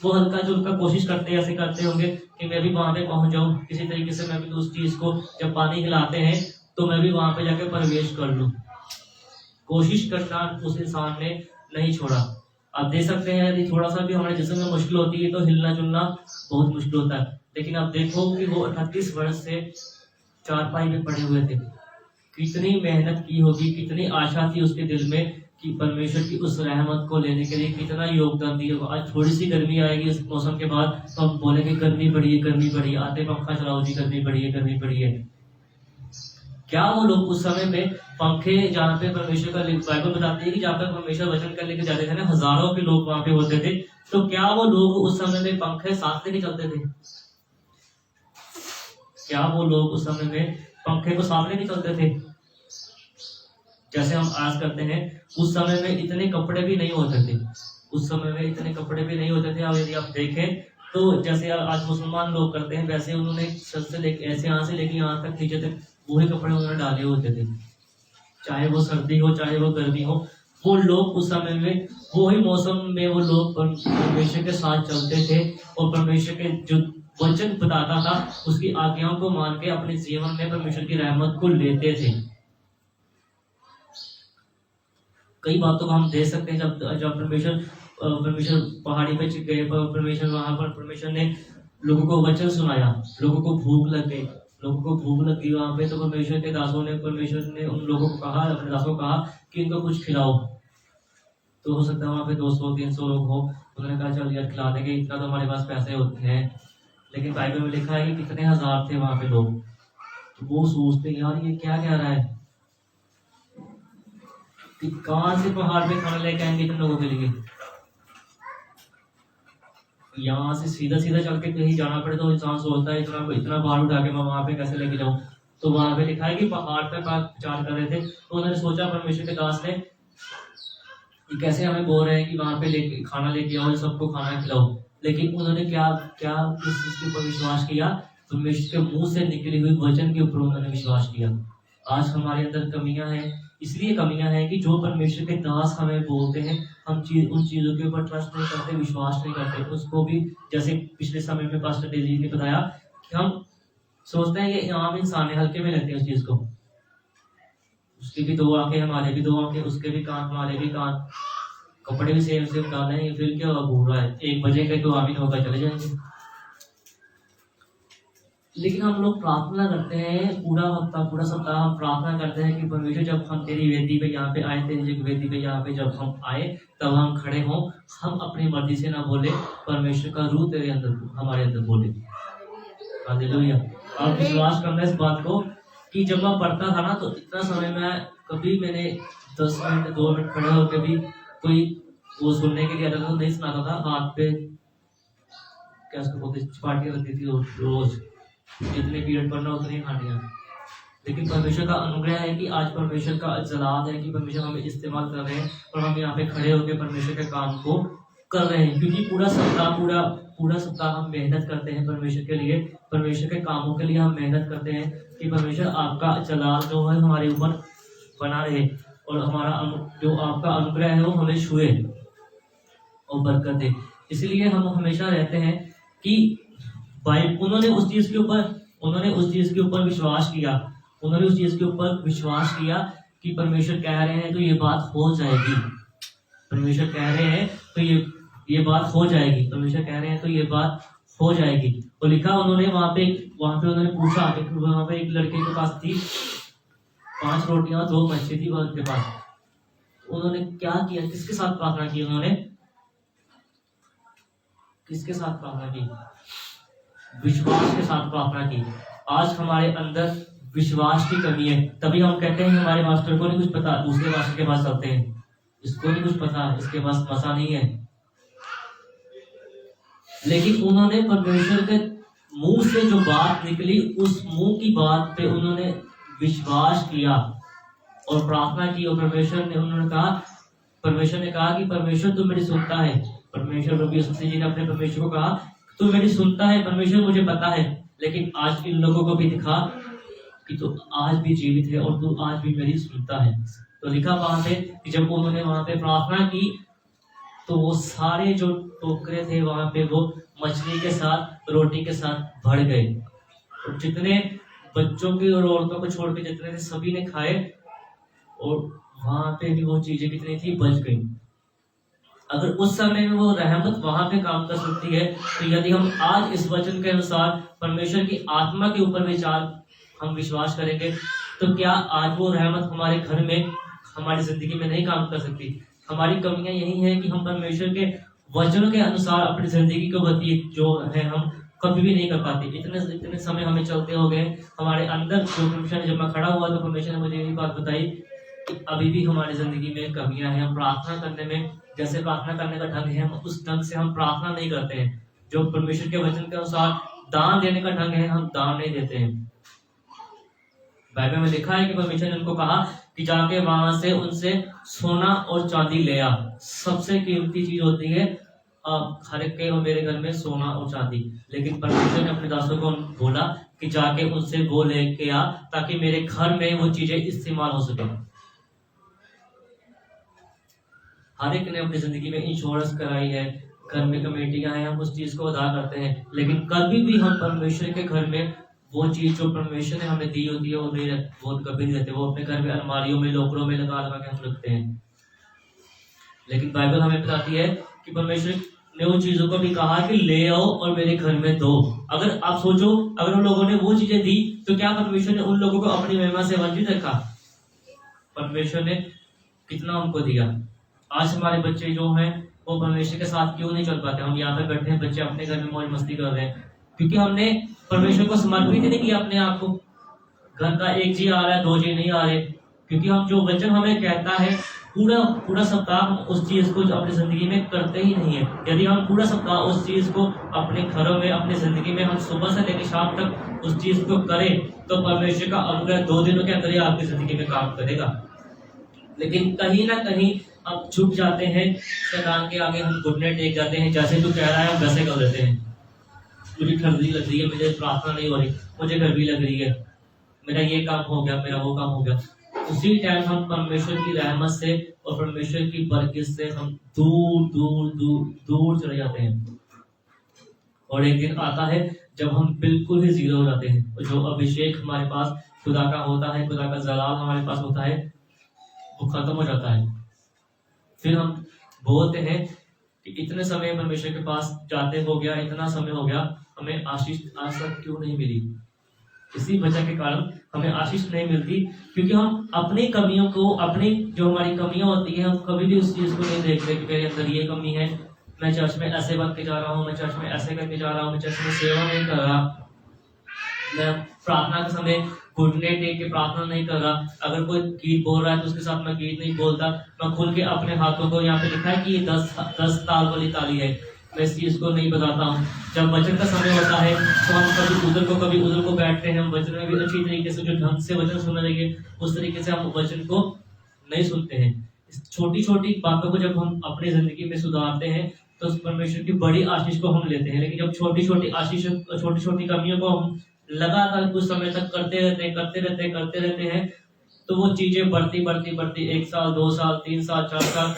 वो हल्का जो उनका कोशिश करते ऐसे करते होंगे कि मैं भी वहां पे पहुंच जाऊं, किसी तरीके से मैं भी उस चीज को, जब पानी हिलाते हैं तो मैं भी वहां पे जाके प्रवेश कर लूं। कोशिश करना उस इंसान ने नहीं छोड़ा। आप देख सकते हैं यदि थोड़ा सा भी हमारे जिस्म में मुश्किल होती है तो हिलना जुलना बहुत मुश्किल होता है, लेकिन आप देखो कि वो 38 वर्ष से चारपाई में पड़े हुए थे। कितनी मेहनत की होगी, कितनी आशा थी उसके दिल में कि परमेश्वर की उस रहमत को लेने के लिए कितना योगदान दिया होगा। आज थोड़ी सी गर्मी आएगी इस मौसम के बाद तो हम बोलेंगे गर्मी बढ़ी है, गर्मी बढ़ी है, आते पंखा चलाओ जी, गर्मी बढ़ी है, गर्मी बढ़ी है। क्या वो लोग उस समय में पंखे, जहाँ पे परमेश्वर का, बाइबल बताती है कि जहाँ पे परमेश्वर वचन कर लेके जाते थे ना, हजारों के लोग वहां पे होते थे, तो क्या वो लोग उस समय में पंखे साथ लेके चलते थे? क्या वो लोग उस समय में पंखे को साथ लेके चलते थे जैसे हम आज करते हैं? उस समय में इतने कपड़े भी नहीं होते थे, उस समय में इतने कपड़े भी नहीं होते थे। अब यदि आप देखें तो जैसे आज मुसलमान लोग करते हैं, वैसे उन्होंने सर से लेके, ऐसे यहाँ से लेके यहाँ तक नीचे तक वही कपड़े उन्होंने डाले होते थे, चाहे वो सर्दी हो चाहे वो गर्मी हो। वो लोग उस समय में, वही मौसम में वो लोग परमेश्वर के साथ चलते थे और परमेश्वर के जो वचन बताता था उसकी आज्ञाओं को मान के अपने जीवन में परमेश्वर की रहमत को लेते थे। कई बातों को हम देख सकते हैं, जब परमेश्वर पहाड़ी पे गए, परमेश्वर वहां पर परमेश्वर ने लोगों को वचन सुनाया, लोगों को भूख लग गई, लोगों को भूख लगी वहां पे, तो परमेश्वर के दासों ने, परमेश्वर ने उन लोगों को कहा, अपने दासों को कहा कि इनको कुछ खिलाओ। तो हो सकता है वहां पे 200-300 लोग हो, उन्होंने कहा चल यार खिला देंगे, इतना तो हमारे पास पैसे होते हैं। लेकिन बाइबल में लिखा है कि कितने हजार थे वहां पे लोग। तो वो सोचते यार ये क्या कह रहा है कि कहां से पहाड़ पे खाना लेके आएंगे इतने लोगों के लिए? यहाँ से सीधा सीधा चल के कहीं जाना पड़े तो इंसान सोचता है इतना भार उठा के मैं वहां पे कैसे लेके जाऊं। तो वहां पे लिखा है कि पहाड़ पे विचार कर रहे थे, तो उन्होंने सोचा परमेश्वर के दास ने कि कैसे हमें बोल रहे हैं कि वहां पे लेके खाना लेके आओ, सबको खाना खिलाओ। लेकिन उन्होंने क्या क्या किस चीज के ऊपर विश्वास किया? परमेश्वर के मुंह से निकली हुई वचन के ऊपर उन्होंने विश्वास किया। आज हमारे अंदर कमियां हैं, इसलिए कमियां हैं कि जो परमेश्वर के दास हमें बोलते हैं, हम उन चीजों के ऊपर ट्रस्ट नहीं करते, विश्वास नहीं करते। उसको भी जैसे पिछले समय में पास्टर डेजी ने बताया कि हम सोचते हैं ये आम इंसान है, हल्के में लेते हैं उस चीज को। उसकी भी 2 आंखें, हमारे भी 2 आंखें, उसके भी कान, हमारे भी कान, कपड़े भी सेम सेम डाले हैं, फिर क्या घूर रहा है, 1 बजे के तो आमीन होकर चले जाएंगे। लेकिन हम लोग प्रार्थना करते हैं पूरा हफ्ता, पूरा सप्ताह हम प्रार्थना करते हैं कि परमेश्वर जब हम तेरी वेदी पे यहाँ पे आए, तेरी वेदी पे यहाँ पे जब हम आए तब हम खड़े हों, हम अपनी मर्जी से ना बोले, परमेश्वर का रूह तेरे अंदर, हमारे अंदर बोले। हालेलुया। आप विश्वास करना इस बात को कि जब मैं पढ़ता था ना तो इतना समय में कभी मैंने 10 मिनट 2 मिनट खड़े होकर भी कोई वो सुनने के लिए आता था, नहीं सुनाता था। हाथ पे क्या उसको बोलते, पार्टियां लगती थी रोज, जितने पीरियड पढ़ना उतनी खानियां। लेकिन परमेश्वर का अनुग्रह है कि आज परमेश्वर का जलाल है कि परमेश्वर हमें इस्तेमाल कर रहे हैं और हम यहाँ पे खड़े होकर परमेश्वर के काम को कर रहे हैं। क्योंकि पूरा सप्ताह हम मेहनत करते हैं परमेश्वर के लिए, परमेश्वर के कामों के लिए हम मेहनत करते हैं कि परमेश्वर आपका जलाल जो है हमारे ऊपर बना रहे और हमारा जो आपका अनुग्रह है वो हमें छुए और बरकत दे। इसलिए हम हमेशा रहते हैं कि भाई उन्होंने उस चीज के ऊपर विश्वास किया, उन्होंने उस चीज के ऊपर विश्वास किया कि परमेश्वर कह रहे हैं तो ये बात हो जाएगी, परमेश्वर कह रहे हैं तो ये बात हो जाएगी, परमेश्वर कह रहे हैं तो ये बात हो जाएगी। तो लिखा उन्होंने वहां पे उन्होंने पूछा, वहां पे एक लड़के के पास थी 5 रोटियां 2 मछली थी उनके पास। उन्होंने क्या किया? किसके साथ प्रार्थना की? उन्होंने किसके साथ प्रार्थना की? विश्वास के साथ प्रार्थना की। आज हमारे अंदर विश्वास की कमी है, तभी हम कहते हैं हमारे मास्टर को नहीं कुछ पता, दूसरे मास्टर के पास चलते हैं, इसको नहीं कुछ पता, इसके पास मसा नहीं है, लेकिन उन्होंने परमेश्वर के मुंह से जो बात निकली, उस मुंह की बात पे उन्होंने विश्वास किया और प्रार्थना की, और परमेश्वर ने कहा कि परमेश्वर तू मेरी सुनता है। परमेश्वर प्रभु यीशु मसीह जी ने अपने परमेश्वर को कहा, तू मेरी सुनता है परमेश्वर, मुझे पता है, लेकिन आज इन लोगों को भी दिखा कि तू आज भी जीवित है और तू आज भी मेरी सुनता है। तो लिखा वहां पे कि जब उन्होंने वहां पे प्रार्थना की तो वो सारे जो टोकरे थे वहां पे वो मछली के साथ, रोटी के साथ भर गए, और जितने बच्चों की और औरतों को छोड़ के जितने थे सभी ने खाए, और वहां पे भी वो चीजें कितनी थी, बच गई। अगर उस समय में वो रहमत वहां पे काम कर सकती है, तो यदि हम आज इस वचन के अनुसार परमेश्वर की आत्मा के ऊपर हम विश्वास करेंगे, तो क्या आज वो रहमत हमारे घर में, हमारी जिंदगी में नहीं काम कर सकती? हमारी कमियां यही है कि हम परमेश्वर के वचनों के अनुसार अपनी जिंदगी को व्यतीत जो है हम कभी भी नहीं कर पाते। इतने समय हमें चलते हो गए, हमारे अंदर जो परमेश्वर जब मैं खड़ा हुआ तो परमेश्वर ने मुझे यही बात बताई कि अभी भी हमारी जिंदगी में कमियां हैं। हम प्रार्थना करने में, जैसे प्रार्थना करने का ढंग है, हम उस ढंग से हम प्रार्थना नहीं करते हैं। जो परमेश्वर के वचन के अनुसार दान देने का ढंग है, हम दान नहीं देते हैं। बाइबल में लिखा है कि परमेश्वर ने उनको कहा कि जाके वहां से उनसे सोना और चांदी ले आ। सबसे कीमती चीज होती है हर एक के और मेरे घर में सोना और चांदी, लेकिन परमेश्वर ने अपने दासों को बोला कि जाके उनसे वो लेके आ, ताकि मेरे घर में वो चीजें इस्तेमाल हो सके। हर एक ने अपनी जिंदगी में इंश्योरेंस कराई है, घर में कमेटियां हैं, हम उस चीज को अदा करते हैं, लेकिन कभी भी हम परमेश्वर के घर में वो चीज जो परमेश्वर ने हमें दी होती है वो नहीं रहती, वो कभी नहीं रहते। वो अपने घर में अलमारियों में, लोकरों में लगा लगा के हम रखते हैं। लेकिन बाइबल हमें बताती है कि परमेश्वर ने उन चीजों को भी कहा कि ले आओ और मेरे घर में दो। अगर आप सोचो, अगर उन लोगों ने वो चीजें दी तो क्या परमेश्वर ने उन लोगों को अपनी महिमा से वंचित रखा? परमेश्वर ने कितना हमको दिया। आज हमारे बच्चे जो हैं वो परमेश्वर के साथ क्यों नहीं चल पाते? हम यहाँ पे बैठे हैं, बच्चे अपने घर में मौज मस्ती कर रहे हैं, क्योंकि हमने परमेश्वर को समर्पित नहीं किया अपने आप को। घर का एक जी आ रहा है, दो जी नहीं आ रहे, क्योंकि हम जो वचन हमें कहता है पूरा सप्ताह हम उस चीज को अपनी जिंदगी में करते ही नहीं है। यदि हम पूरा सप्ताह उस चीज को अपने घरों में, अपनी जिंदगी में हम सुबह से लेकर शाम तक उस चीज को करें, तो परमेश्वर का अनुग्रह 2 दिनों के अंदर ही आपकी जिंदगी में काम करेगा। लेकिन कहीं ना कहीं हम झुक जाते हैं शैतान के आगे, हम घुटने टेक जाते हैं, जैसे तू कह रहा है हम वैसे कर देते हैं। मुझे ठंडी लग रही है, मुझे प्रार्थना नहीं हो रही, मुझे गर्मी लग रही है, मेरा ये काम हो गया, मेरा वो काम हो गया। उसी टाइम हम परमेश्वर की रहमत से और परमेश्वर की बरकत से हम दूर दूर दूर दूर चले जाते हैं। और एक दिन आता है जब हम बिल्कुल ही जीरो हो जाते हैं, और जो अभिषेक हमारे पास खुदा का होता है, खुदा का जलाल हमारे पास होता है, वो खत्म हो जाता है। फिर हम बोलते हैं कि इतने समय परमेश्वर के पास जाते हो गया, इतना समय हो गया, हमें आशीष आज तक क्यों नहीं मिली? इसी वजह के कारण हमें आशीष नहीं मिलती, क्योंकि हम अपनी कमियों को, अपनी जो हमारी कमियां होती है, हम कभी भी उस चीज को नहीं देखते कि मेरे अंदर ये कमी है, मैं चर्च में ऐसे बन के जा रहा हूँ, मैं चर्च में ऐसे करके जा रहा हूँ, मैं चर्च में सेवा नहीं कर रहा, मैं प्रार्थना के समय घुटने टेक के प्रार्थना नहीं कर रहा, अगर कोई गीत बोल रहा है तो उसके साथ मैं गीत नहीं बोलता, मैं खुल के अपने हाथों को, यहाँ पे लिखा है कि ये 10 ताल वाली ताली है, मैं इस चीज को नहीं बताता हूँ। जब वचन का समय होता है तो हम कभी उधर को बैठते हैं, हम वचन में भी अच्छी तरीके से, जो ढंग से वचन सुनना चाहिए उस तरीके से हम वचन को नहीं सुनते हैं। इस छोटी छोटी बातों को जब हम अपनी जिंदगी में सुधारते हैं तो उस परमेश्वर की बड़ी आशीष को हम लेते हैं। लेकिन जब छोटी छोटी आशीष, छोटी छोटी कमियों को हम लगातार कुछ समय तक करते रहते हैं, तो वो चीजें बढ़ती 1 साल, 2 साल, 3 साल, 4 साल,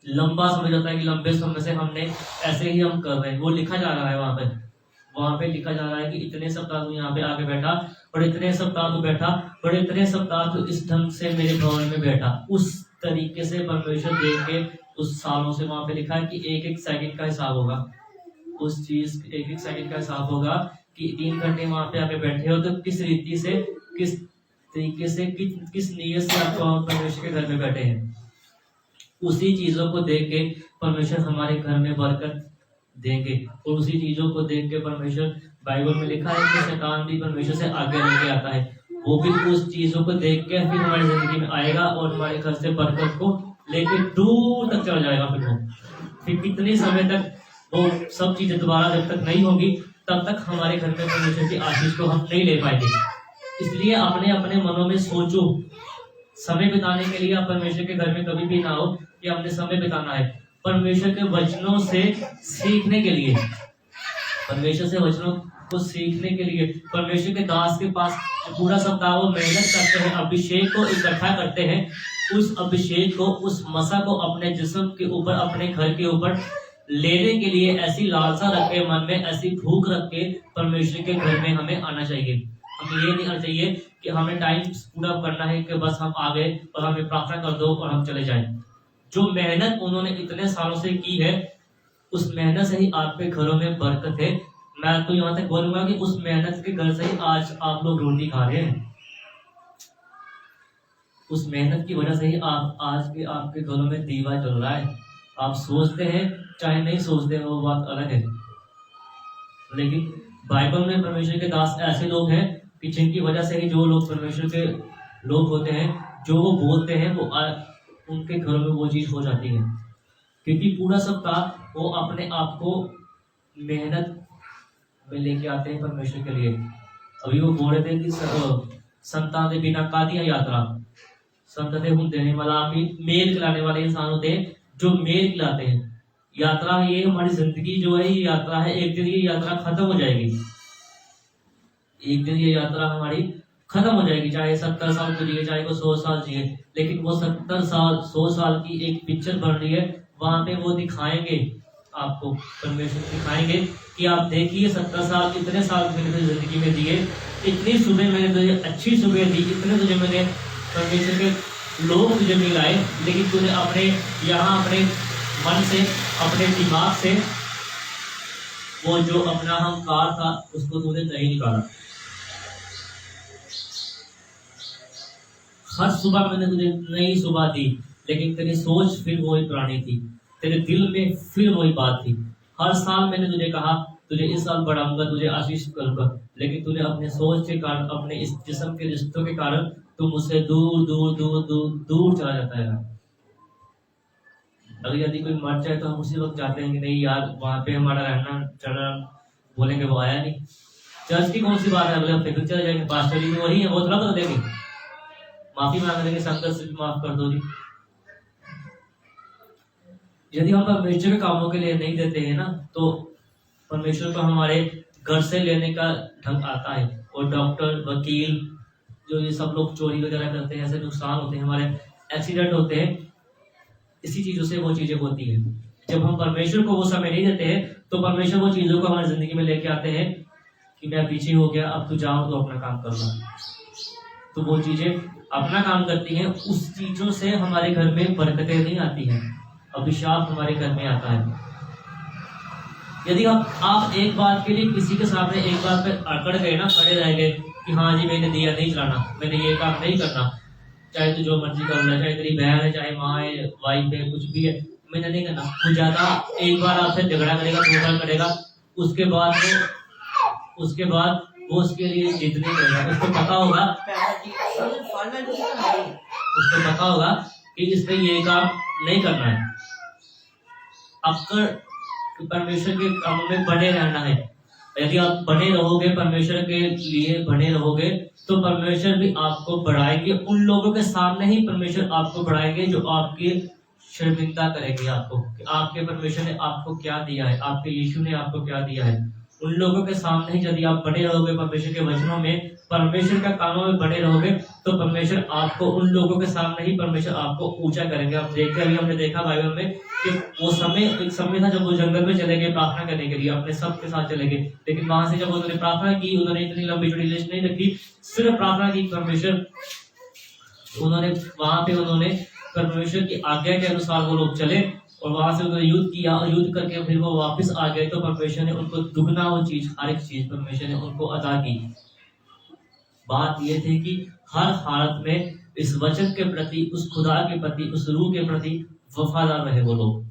लंबा समय जाता है कि लंबे समय से हमने ऐसे ही हम कर रहे हैं। वो लिखा जा रहा है वहां पे लिखा जा रहा है कि इतने सप्ताह तू यहाँ पे आके बैठा, और इतने सप्ताह तू बैठा, और इतने सप्ताह तू इस ढंग से मेरे भवन में बैठा। उस तरीके से परमेश्वर देख के उस सालों से वहां पे लिखा है कि 1-1 सेकंड का हिसाब होगा, उस चीज 1-1 सेकंड का हिसाब होगा कि 3 घंटे वहां पे आके बैठे हो तो किस रीति से, किस तरीके से, किस नीयत से आपको परमेश्वर के घर में बैठे हैं। उसी चीजों को देख के परमेश्वर हमारे घर में बरकत देंगे, और उसी चीजों को देख के परमेश्वर, बाइबल में लिखा है कि शैतान भी परमेश्वर से आगे लेके आता है, वो भी उस चीजों को देख के फिर हमारी जिंदगी में आएगा और हमारे घर से बरकत को लेके दूर तक चला जाएगा। फिर कितने समय तक वो सब चीजें दोबारा जब तक नहीं होगी तब तक हमारे घर में परमेश्वर की आशीष को हम नहीं ले पाएंगे। इसलिए अपने अपने मनों में सोचो, समय बिताने के लिए आप परमेश्वर के घर में कभी भी ना हो कि हमने समय बिताना है। परमेश्वर के वचनों से सीखने के लिए, परमेश्वर से वचनों को सीखने के लिए परमेश्वर के दास के पास पूरा सप्ताह वो मेहनत करते हैं, अभिषेक को इकट्ठा करते हैं। उस अभिषेक को, उस मसा को अपने जिस्म के ऊपर, अपने घर के ऊपर लेने के लिए ऐसी लालसा रख के, मन में ऐसी भूख रख के परमेश्वर के घर में हमें आना चाहिए। हमें ये नहीं आना चाहिए कि हमें टाइम पूरा करना है कि बस हम आ गए और हमें प्रार्थना कर दो और हम चले जाएं। जो मेहनत उन्होंने इतने सालों से की है, उस मेहनत से ही आपके घरों में बरकत है। मैं तो यहाँ तक बोलूंगा कि उस मेहनत के घर से ही आज आप लोग रोटी खा रहे हैं। उस मेहनत की वजह से ही आप आज के आपके घरों में दीवा चल रहा है। आप सोचते हैं चाहे नहीं सोचते, वो बात अलग है। लेकिन बाइबल में परमेश्वर के दास ऐसे लोग हैं कि जिनकी वजह से ही जो लोग परमेश्वर के लोग होते हैं, जो वो बोलते हैं वो उनके घरों में वो चीज हो जाती है। क्योंकि पूरा सप्ताह वो अपने आप को मेहनत में लेके आते हैं परमेश्वर के लिए। अभी वो बोल रहे थे कि संतान के बिना कादिया यात्रा, संतते हम देने वाला मेल खिलाने वाले इंसान होते हैं जो मेल खिलाते हैं। यात्रा ये हमारी जिंदगी जो है, ये यात्रा है। एक दिन ये यात्रा खत्म हो जाएगी, एक दिन ये यात्रा हमारी खत्म हो जाएगी। चाहे 70 साल को जिए, चाहे को 100 साल जिए, लेकिन वो 70 साल 100 साल की एक पिक्चर बन रही है। वहां पे वो दिखाएंगे आपको, परमेश्वर दिखाएंगे कि आप देखिए 70 साल, इतने साल मैंने जिंदगी में दिए, इतनी सुबह मैंने तुझे अच्छी सुबह दी, इतने तुझे मैंने परमेश्वर के लोग तुझे मिलाए, लेकिन तूने अपने यहाँ अपने मन से, अपने दिमाग से वो जो अपना अहंकार था उसको तूने नहीं निकाला। हर सुबह मैंने तुझे नई सुबह दी, लेकिन तेरी सोच फिर वही पुरानी थी, तेरे दिल में फिर वही बात थी। हर साल मैंने तुझे कहा तुझे इस साल बढ़ाऊंगा, तुझे आशीष करूंगा, लेकिन तूने अपने सोच के कारण, अपने इस जिस्म के रिश्तों के कारण तुम मुझसे दूर दूर दूर दूर दूर चला जाता है। अगर यदि कोई मर जाए तो हम उसी वक्त जाते हैं कि नहीं यार, वहां पे हमारा रहना चलना, बोलेंगे वो आया नहीं। चर्च की कौन सी बात है, अगले हफ्ते फिर चले जाएंगे, पास्टर जी वही है, वो थोड़ा कर देंगे, माफी मांग देंगे, संगत से भी माफ कर दो जी। यदि हम परमेश्वर के कामों के लिए नहीं देते हैं ना, तो परमेश्वर को हमारे घर से लेने का ढंग आता है। और डॉक्टर, वकील, जो ये सब लोग चोरी वगैरह करते हैं, ऐसे नुकसान होते हैं, हमारे एक्सीडेंट होते हैं, इसी चीजों से वो चीजें होती है। जब हम परमेश्वर को वो समय नहीं देते हैं तो परमेश्वर वो चीजों को हमारी जिंदगी में लेके आते हैं कि मैं पीछे हो गया, अब तू जाओ तो अपना काम कर लो। तो वो चीजें अपना काम करती हैं, उस चीजों से हमारे घर में बरकतें नहीं आती हैं, अभिशाप हमारे घर में आता है। यदि आप एक बात के लिए किसी के सामने एक बात पे अकड़ गए ना, खड़े रह गए कि हाँ जी मैंने दिया नहीं चलाना, मैंने ये काम नहीं करना, चाहे तू जो मर्जी कर ले, चाहे तेरी बहन है, चाहे माँ है, वाइफ है, कुछ भी है, मैंने नहीं करना। वो ज्यादा एक बार आपसे झगड़ा करेगा, 2 बार करेगा, उसके बाद वो उसके लिए जिद नहीं करेगा। उसको पता होगा कि इसने ये काम नहीं करना है। अक्सर परमेश्वर के कामों में बने रहना है। यदि आप बने रहोगे, परमेश्वर के लिए बने रहोगे, तो परमेश्वर भी आपको बढ़ाएंगे। उन लोगों के सामने ही परमेश्वर आपको बढ़ाएंगे जो आपकी शर्मिंदा करेंगे आपको, कि आपके परमेश्वर ने आपको क्या दिया है, आपके यीशु ने आपको क्या दिया है। उन लोगों के सामने ही यदि आप बने रहोगे, परमेश्वर के वचनों में, परमेश्वर का कामों में बने रहोगे, तो परमेश्वर आपको, उन लोगों के सामने ही परमेश्वर आपको ऊंचा करेंगे। आप देखते, अभी हमने देखा बाइबल में कि वो एक समय था जब वो जंगल में चले गए प्रार्थना करने के लिए, अपने सब के साथ चले गए, लेकिन वहां से जब उन्होंने प्रार्थना की, उन्होंने इतनी लंबी चौड़ी लिस्ट नहीं रखी, सिर्फ प्रार्थना की परमेश्वर, उन्होंने परमेश्वर की आज्ञा के अनुसार वो लोग चले और वहां से उन्होंने युद्ध किया, और युद्ध करके फिर वो वापस आ गए, तो परमेश्वर ने उनको दुगना वो चीज, हर एक चीज परमेश्वर ने उनको अदा की। बात ये थी कि हर हालत में इस वचन के प्रति, उस खुदा के प्रति, उस रूह के प्रति वफादार रहे वो लोग।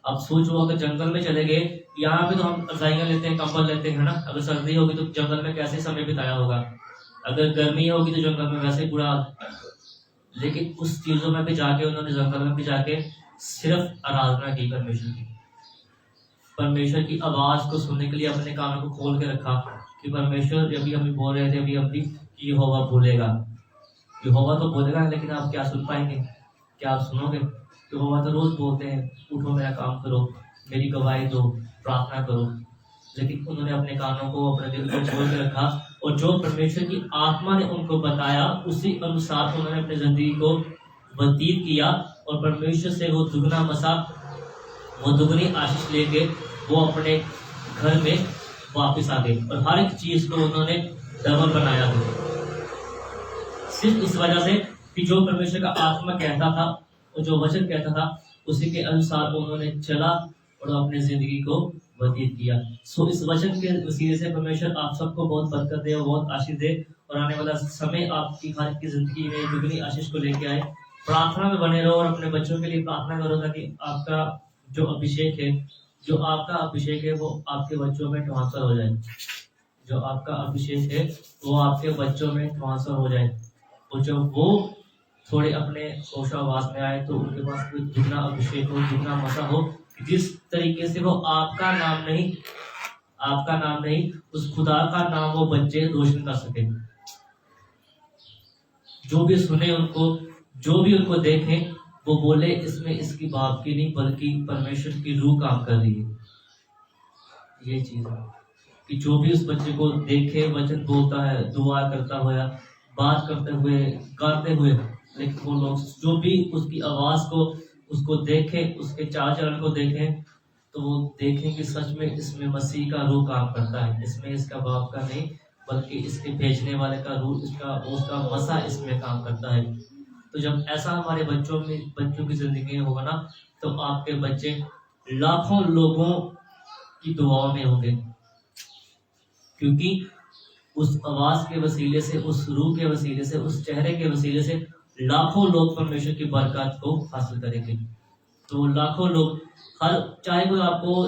अब सोचो, अगर जंगल में चले गए, यहाँ पे तो हम रजाइयां लेते हैं, कंबल लेते हैं ना, अगर सर्दी होगी तो जंगल में कैसे समय बिताया होगा, अगर गर्मी होगी तो जंगल में वैसे पूरा, लेकिन उस चीजों में भी जाके, उन्होंने जंगल में भी जाके सिर्फ आराधना की परमेश्वर की, परमेश्वर की आवाज को सुनने के लिए अपने कानों को खोल के रखा कि परमेश्वर अभी हम बोल रहे थे अभी हम भी कि यहोवा बोलेगा, यहोवा तो बोलेगा, लेकिन आप क्या सुन पाएंगे, क्या आप सुनोगे? यहोवा तो रोज बोलते हैं उठो मेरा काम करो, मेरी गवाही दो, प्रार्थना करो, लेकिन उन्होंने अपने कानों को अपने दिल को खोल के रखा और जो परमेश्वर की आत्मा ने उनको बताया उसी अनुसार उन्होंने अपनी जिंदगी को व्यतीत किया और परमेश्वर से वो दुगना मसा, वो दुगनी आशीष लेके वो अपने घर में वापस आ गए और हर एक चीज को उन्होंने डबल बनाया था, सिर्फ इस वजह से कि जो परमेश्वर का आत्मा कहता था और जो वचन कहता था उसी के अनुसार उन्होंने चला और अपनी जिंदगी को व्यतीत किया। सो इस वचन के वसीले से परमेश्वर आप सबको बहुत बरकत दे और बहुत आशीष दे और आने वाला समय आपकी हर की जिंदगी में दुगनी आशीष को लेके आए। प्रार्थना में बने रहो और अपने बच्चों के लिए प्रार्थना करो ताकि आपका जो अभिषेक है, जो आपका अभिषेक है वो आपके बच्चों में ट्रांसफर हो जाए, जो आपका अभिषेक है वो आपके बच्चों में ट्रांसफर हो जाए और जब वो थोड़े अपने होशावास में आए तो उनके पास कोई दुगना अभिषेक हो, दुगना मसा हो, जिस तरीके से वो आपका नाम नहीं उस खुदा का नाम वो बच्चे रोशन कर सके। जो भी सुने उनको, जो भी उनको देखे वो बोले इसमें इसकी बाप की नहीं बल्कि परमेश्वर की रूह काम कर रही है। ये चीज है कि जो भी उस बच्चे को देखे, वचन बोलता है, दुआ करता हुआ, बात करते हुए, गाते हुए, लेकिन वो लोग जो भी उसकी आवाज को उसको देखे, उसके चाल चलन को देखें तो वो देखें कि सच में इसमें मसीह का रूह काम करता है, इसमें इसका बाप का नहीं बल्कि इसके भेजने वाले का रूह, उसका मसा इसमें काम करता है। तो जब ऐसा हमारे बच्चों की जिंदगी में होगा ना तो आपके बच्चे लाखों लोगों की दुआओं में होंगे, क्योंकि उस आवाज के वसीले से, उस रूह के वसीले से, उस चेहरे के वसीले से लाखों लोग परमेश्वर की बरकत को हासिल करेंगे। तो लाखों लोग चाहे कोई आपको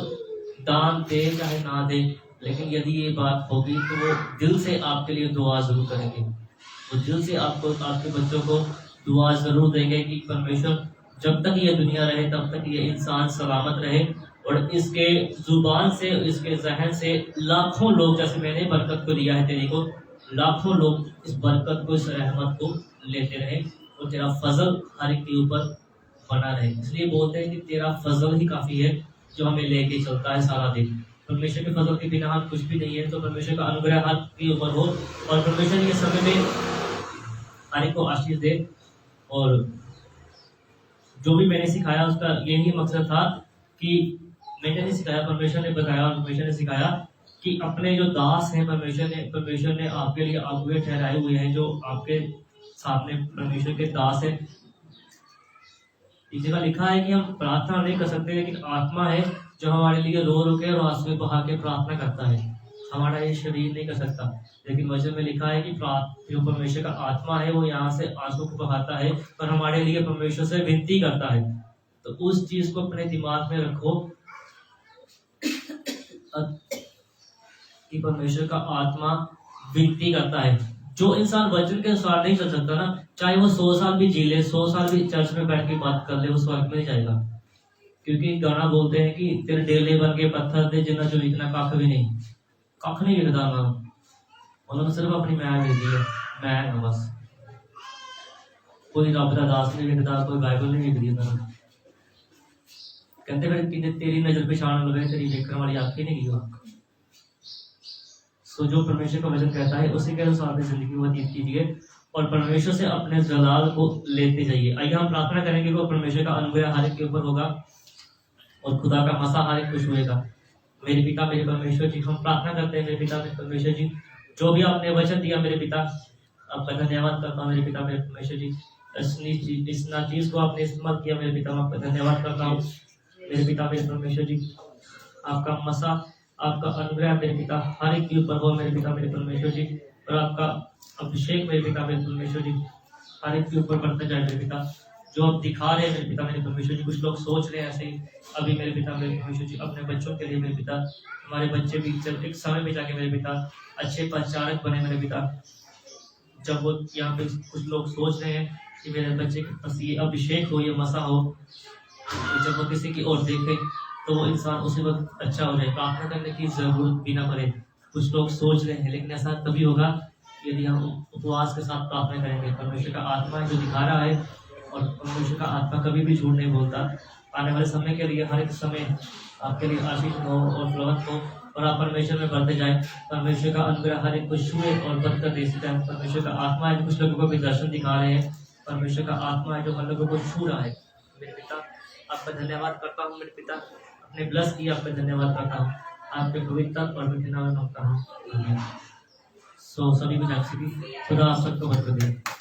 दान दे चाहे ना दे, लेकिन यदि ये बात होगी तो वो दिल से आपके लिए दुआ जरूर करेंगे, वो दिल से आपको, आपके बच्चों को दुआ जरूर देंगे कि परमेश्वर जब तक ये दुनिया रहे तब तक ये इंसान सलामत रहे और इसके जुबान से, इसके जहन से लाखों लोग, जैसे मैंने बरकत को लिया है तेरी को, लाखों लोग इस बरकत को, इस रहमत को लेते रहे और तेरा फजल हर एक के ऊपर बना रहे। इसलिए बोलते हैं कि तेरा फजल ही काफी है जो हमें लेके चलता है सारा दिन। परमेश्वर के फजल के बिना हम कुछ भी नहीं है, तो परमेश्वर का अनुग्रह हाथ के ऊपर हो और परमेश्वर ये समय में हर एक को आशीष दे। और जो भी मैंने सिखाया उसका यही मकसद था कि मैंने नहीं सिखाया, परमेश्वर ने बताया और परमेश्वर ने सिखाया कि अपने जो दास हैं परमेश्वर ने आपके लिए अगुवे ठहराए हुए हैं, जो आपके सामने परमेश्वर के दास हैं। इस जगह लिखा है कि हम प्रार्थना नहीं कर सकते, लेकिन आत्मा है जो हमारे लिए रो रो के और आंसू बहा के प्रार्थना करता है। हमारा ये शरीर नहीं कर सकता, लेकिन वचन में लिखा है कि जो परमेश्वर का आत्मा है वो यहाँ से आंसू को बहाता है और हमारे लिए परमेश्वर से विनती करता है। तो उस चीज को अपने दिमाग में रखो कि परमेश्वर का आत्मा विनती करता है। जो इंसान वचन के अनुसार नहीं चल सकता ना, चाहे वो 100 साल भी जी ले, 100 साल भी चर्च में बैठ के बात कर ले, वो स्वर्ग में नहीं जाएगा। क्योंकि गाना बोलते हैं कि तेरे डेले बन के पत्थर दे जिन्ना जो विकना कख भी नहीं, कख नहीं विकता ना, उन्होंने सिर्फ अपनी मैं भेजी है, मैं है बस। कोई रब का दास नहीं विकता, कोई बाइबल नहीं विकती उन्होंने। कहते फिर कि तेरी नजर पछाण लगे, तेरी देखने वाली आंखें नहीं की। सो जो परमेश्वर का वचन कहता है उसी के अनुसार अपनी जिंदगी व्यतीत कीजिए और परमेश्वर से अपने जलाल को लेते जाइए। आइए हम प्रार्थना करेंगे कि परमेश्वर का अनुग्रह हर एक के ऊपर होगा और खुदा का मसा हर एक खुश होएगा। मेरे पिता मेरे परमेश्वर जी, हम प्रार्थना करते हैं मेरे पिता मेरे परमेश्वर जी, जो भी आपने वचन दिया मेरे पिता, आपका धन्यवाद करता हूँ मेरे पिता मेरे परमेश्वर जी। इस चीज को आपने इस्तेमाल किया मेरे पिता, आपका धन्यवाद करता हूँ मेरे पिता मेरे परमेश्वर जी। आपका मसा, आपका अनुग्रह मेरे पिता हर एक के ऊपर हो मेरे पिता मेरे परमेश्वर जी, और आपका अभिषेक मेरे पिता मेरे परमेश्वर जी हर एक के ऊपर बढ़ता जाए मेरे पिता। जो आप दिखा रहे हैं मेरे पिता मेरे परमेश्वर जी, कुछ लोग सोच रहे हैं ऐसे ही अभी मेरे पिता मेरे परमेश्वर जी अपने बच्चों के लिए मेरे पिता, हमारे बच्चे भी जब एक समय में जाके मेरे पिता अच्छे परिचारक बने मेरे पिता। जब वो यहाँ पे कुछ लोग सोच रहे हैं कि मेरे बच्चे के पास ये अभिषेक हो, ये मसा हो, कि जब वो किसी की ओर देखे तो वो इंसान उसी वक्त अच्छा हो जाए, प्रार्थना करने की जरूरत भी ना पड़े। कुछ लोग सोच रहे हैं, लेकिन ऐसा तभी होगा यदि हम उपवास के साथ प्रार्थना करेंगे। परमेश्वर का आत्मा जो दिखा रहा है, और परमेश्वर का आत्मा कभी भी झूठ नहीं बोलता। आने वाले समय के लिए हर एक समय आपके लिए आशीष हो और फलवंत हो, और आप परमेश्वर में बढ़ते जाए। परमेश्वर का अनुग्रह हर एक को छुए और बरकत दे सकता है। परमेश्वर का आत्मा है जो कुछ लोगों को भी दर्शन दिखा रहे हैं। परमेश्वर का आत्मा है जो हर लोगों को छू रहा है। मेरे पिता, आपका धन्यवाद करता हूँ। मेरे पिता, अपने ब्लस किए आपका धन्यवाद करता हूँ। आपके पवित्र और मीठे नाम में मांगता हूँ, आमीन। सो सभी को खुदा आप सबको बरकत दे।